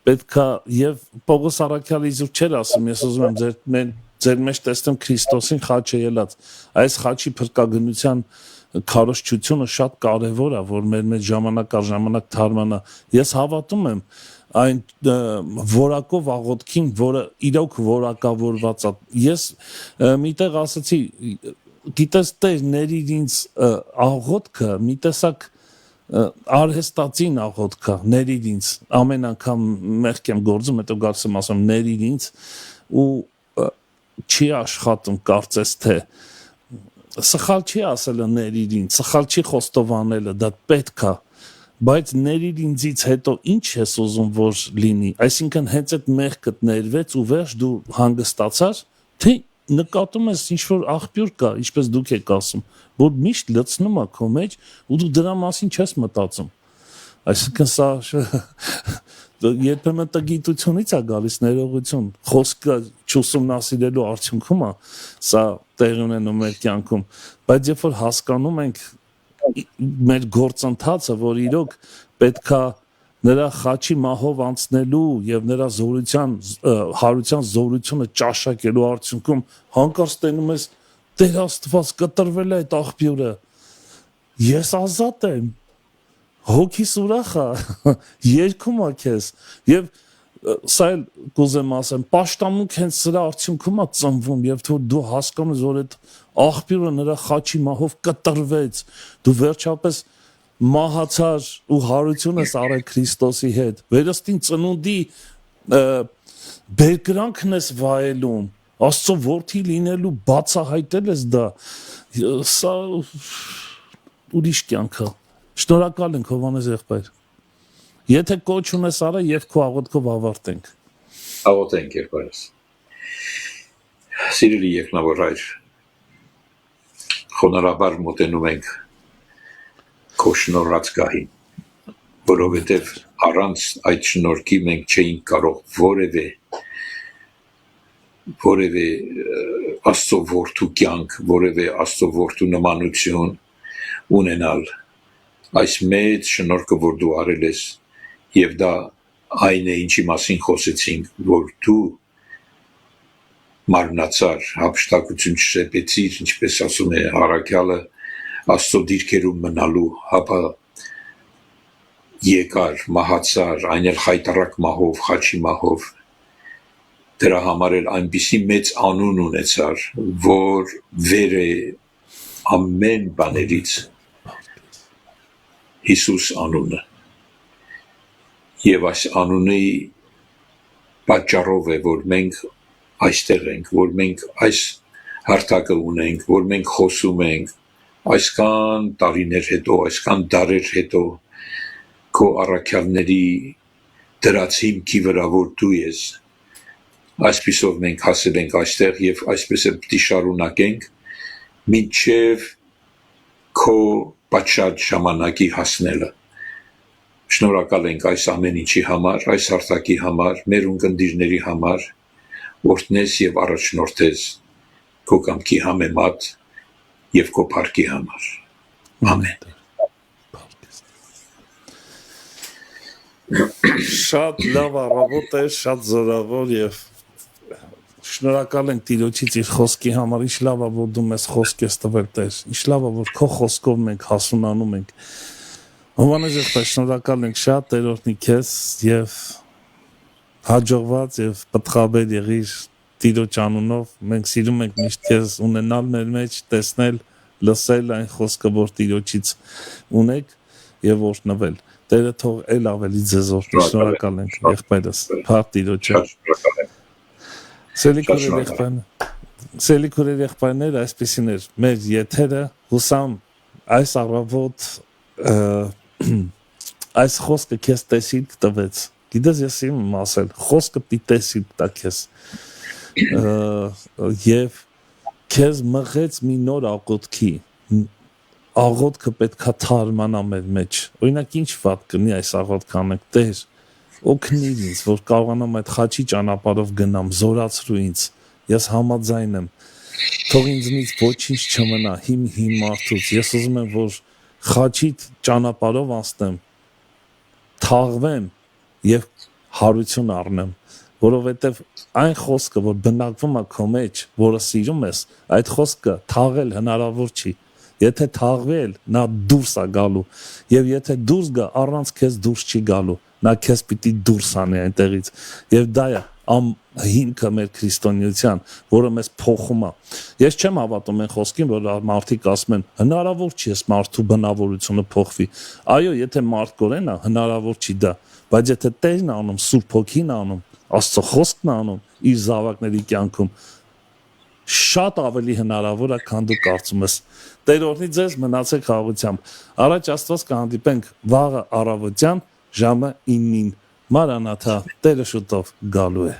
պետքա եւ Պողոս Առաքյալը իզուր չէր ասում, ես ուզում եմ ձեր մեջ տեսնեմ Քրիստոսին խաչը ելած։ Այս խաչի փրկագնության քարոզչությունը շատ կարևոր է, որ մեր մեջ ժամանակ առ ժամանակ թարմանա։ Ես հավատում եմ այն որակով աղոթքին, որը իրոք որակավորված է։ Ես միտեղ ասացի, գիտես Տեր ների ինձ աղոթքը մի տեսակ արհեստացին աղոթքը ների ինձ ամեն անգամ մեղք եմ գործում, հետո գալիս եմ ասում ների ինձ ու չի աշխատում կարծես թե սխալ չի ասելը ների ինձ, սխալ չի խոստովանելը, դա պետք է, բայց ների ինձից հետո ինչ ես ուզում որ լինի, այսինքն հենց այդ մեղքդ ներվեց ու վերջ դու հանգստացար, թե նկատում ես ինչ որ աղբյուր կա, ինչպես դուք եք ասում, որ միշտ լցնում է քո մեջ ու դու դրա մասին չես մտածում։ Այսինքն սա երբեմն տգիտությունից է գալիս ներողություն, խոսքը չուսումնասիրելու արդյունքում է սա տեղի ունենում մեր կյանքում, բայց երբ որ հասկանում ենք մեր գործընթացը, որ իրոք պետքա նրա խաչի մահով անցնելու եւ նրա զորության հարության զորությունը ճաշակելու արդյունքում հանկարծ տենում ես Տեր Աստված կտրվել է այդ աղբյուրը, ես ազատ եմ, հոգիս ուրախ է, երգում է քեզ եւ սա էլ կուզեմ ասեմ, պաշտամունք հենց սրա արդյունքում է ծնվում եւ դու հասկանում ես, որ այդ աղբյուրը նրա խաչի մահով կտրվեց, դու վերջապես մահացար ու հարություն ես արել Քրիստոսի հետ, վերստին ծնունդի բերկրանքն ես վայելում, Աստծո որդի լինելու բացահայտել ես դա, սա ուրիշ կյանք է, Շնորհակալ ենք Հովանես եղբայր։ Եթե կոչ ունես արա եւ քո աղոթքով ավարտենք։ Աղոթենք եղբայրս։ Սիրելի եկնավոր հայր, խոնարհաբար մոտենում ենք քո շնորհած գահին, որովհետև առանց այդ շնորհքի մենք չէինք կարող որևէ Աստծո որդու կյանք, որևէ Աստծո որդու նմանություն ունենալ։ Այս մեծ շնորհքը, որ դու արել ես, եւ դա այն է, ինչի մասին խոսեցինք, որ դու մարմնացար, հափշտակություն չշեպեցիր, ինչպես ասում է առաքյալը, Աստծո դիրքերում մնալու, հապա եկար, մահացար, այն էլ խայտառակ մահով, խաչի մահով, դրա համար էլ այնպիսի մեծ անուն ունեցար, որ վեր է ամեն բաներից Հիսուս անունը, եւ այս անունի պատճառով է, որ մենք այստեղ ենք, որ մենք այս հարթակը ունենք, որ մենք խոսում ենք, այսքան տարիներ հետո, այսքան դարեր հետո, քո առաքյալների դրած հիմքի վրա, որ դու ես, այսպիսով մենք հասել ենք այստեղ եւ այսպես է պիտի շարունակենք, մինչև քո պատշաճ ժամանակի հասնելը։ Շնորհակալ ենք այս ամեն ինչի համար, այս հարթակի համար, մեր ունկնդիրների համար, օրհնես եւ առաջնորդես քո կամքի համեմատ եւ քո փառքի համար։ Ամեն։ Շատ լավ առավոտ է, շատ զորավոր եւ շնորհակալ ենք Տիրոջից իր խոսքի համար, ինչ լավ է, որ դու մեզ խոսք ես տվել Տեր, ինչ լավ է, որ քո խոսքով մենք հասունանում ենք։ Հովանես եղբայր, շնորհակալ ենք շատ, Տեր օրհնի քեզ եւ հաջողված եւ պտղաբեր եղիր Տիրոջ անունով, մենք սիրում ենք միշտ քեզ ունենալ մեր մեջ, տեսնել, լսել այն խոսքը, որ Տիրոջից ունեք եւ օրհնվել։ Տերը թող էլ ավելի ձեզ օրհնի, շնորհակալ ենք եղբայրս, փառք Տիրոջը։ Սելի քուրեր եղբայրներ, այսպեսին էր մեր եթերը, հուսամ այս առավոտ այս խոսքը քեզ տեսիլք տվեց, գիտես ես իմ ասել, խոսքը պիտի տեսիլք տա քեզ եւ քեզ մղեց մի նոր աղոթքի, աղոթքը պետքա թարմանա մեր մեջ, օրինակ ինչ վատ կնի այս աղոթքը անենք, Տեր, օգնիր ինձ, որ կարողանամ այդ խաչի ճանապարհով գնամ, զորացրու ինձ, ես համաձայն եմ, թող ինձնից ոչինչ չմնա, հիմ մարդուց, ես ուզում եմ, որ խաչի ճանապարհով անցնեմ, թաղվեմ եւ հարություն առնեմ, որովհետեւ այն խոսքը, որ բնակվում է քո մեջ, որը սիրում ես, այդ խոսքը թաղել հնարավոր չի։ Եթե թաղվել, նա դուրս է գալու, եւ եթե դուրս գա, առանց քեզ դուրս չի գալու, նա քեզ պիտի դուրս անի այնտեղից, եւ դա է հիմքը մեր քրիստոնեության, որը մեզ փոխում է։ Ես չեմ հավատում այն խոսքին, որ մարդիկ ասում են, հնարավոր չի այս մարդու բնավորությունը փոխվի։ Այո, եթե մարդ կորեն է, հնարավոր չի դա, բայց եթե Տերն անում, Սուրբ Հոգին անում, Աստծո խոսքն անում իր զավակների կյանքում, շատ ավելի հնարավոր է, քան դու կարծում ես։ Տեր օրհնի ձեզ, մնացեք խաղաղությամբ։ Առաջ Աստված կհանդիպենք վաղը առավոտյան ժամը 9-ին։ Մարանաթա, Տերը շուտով գալու է։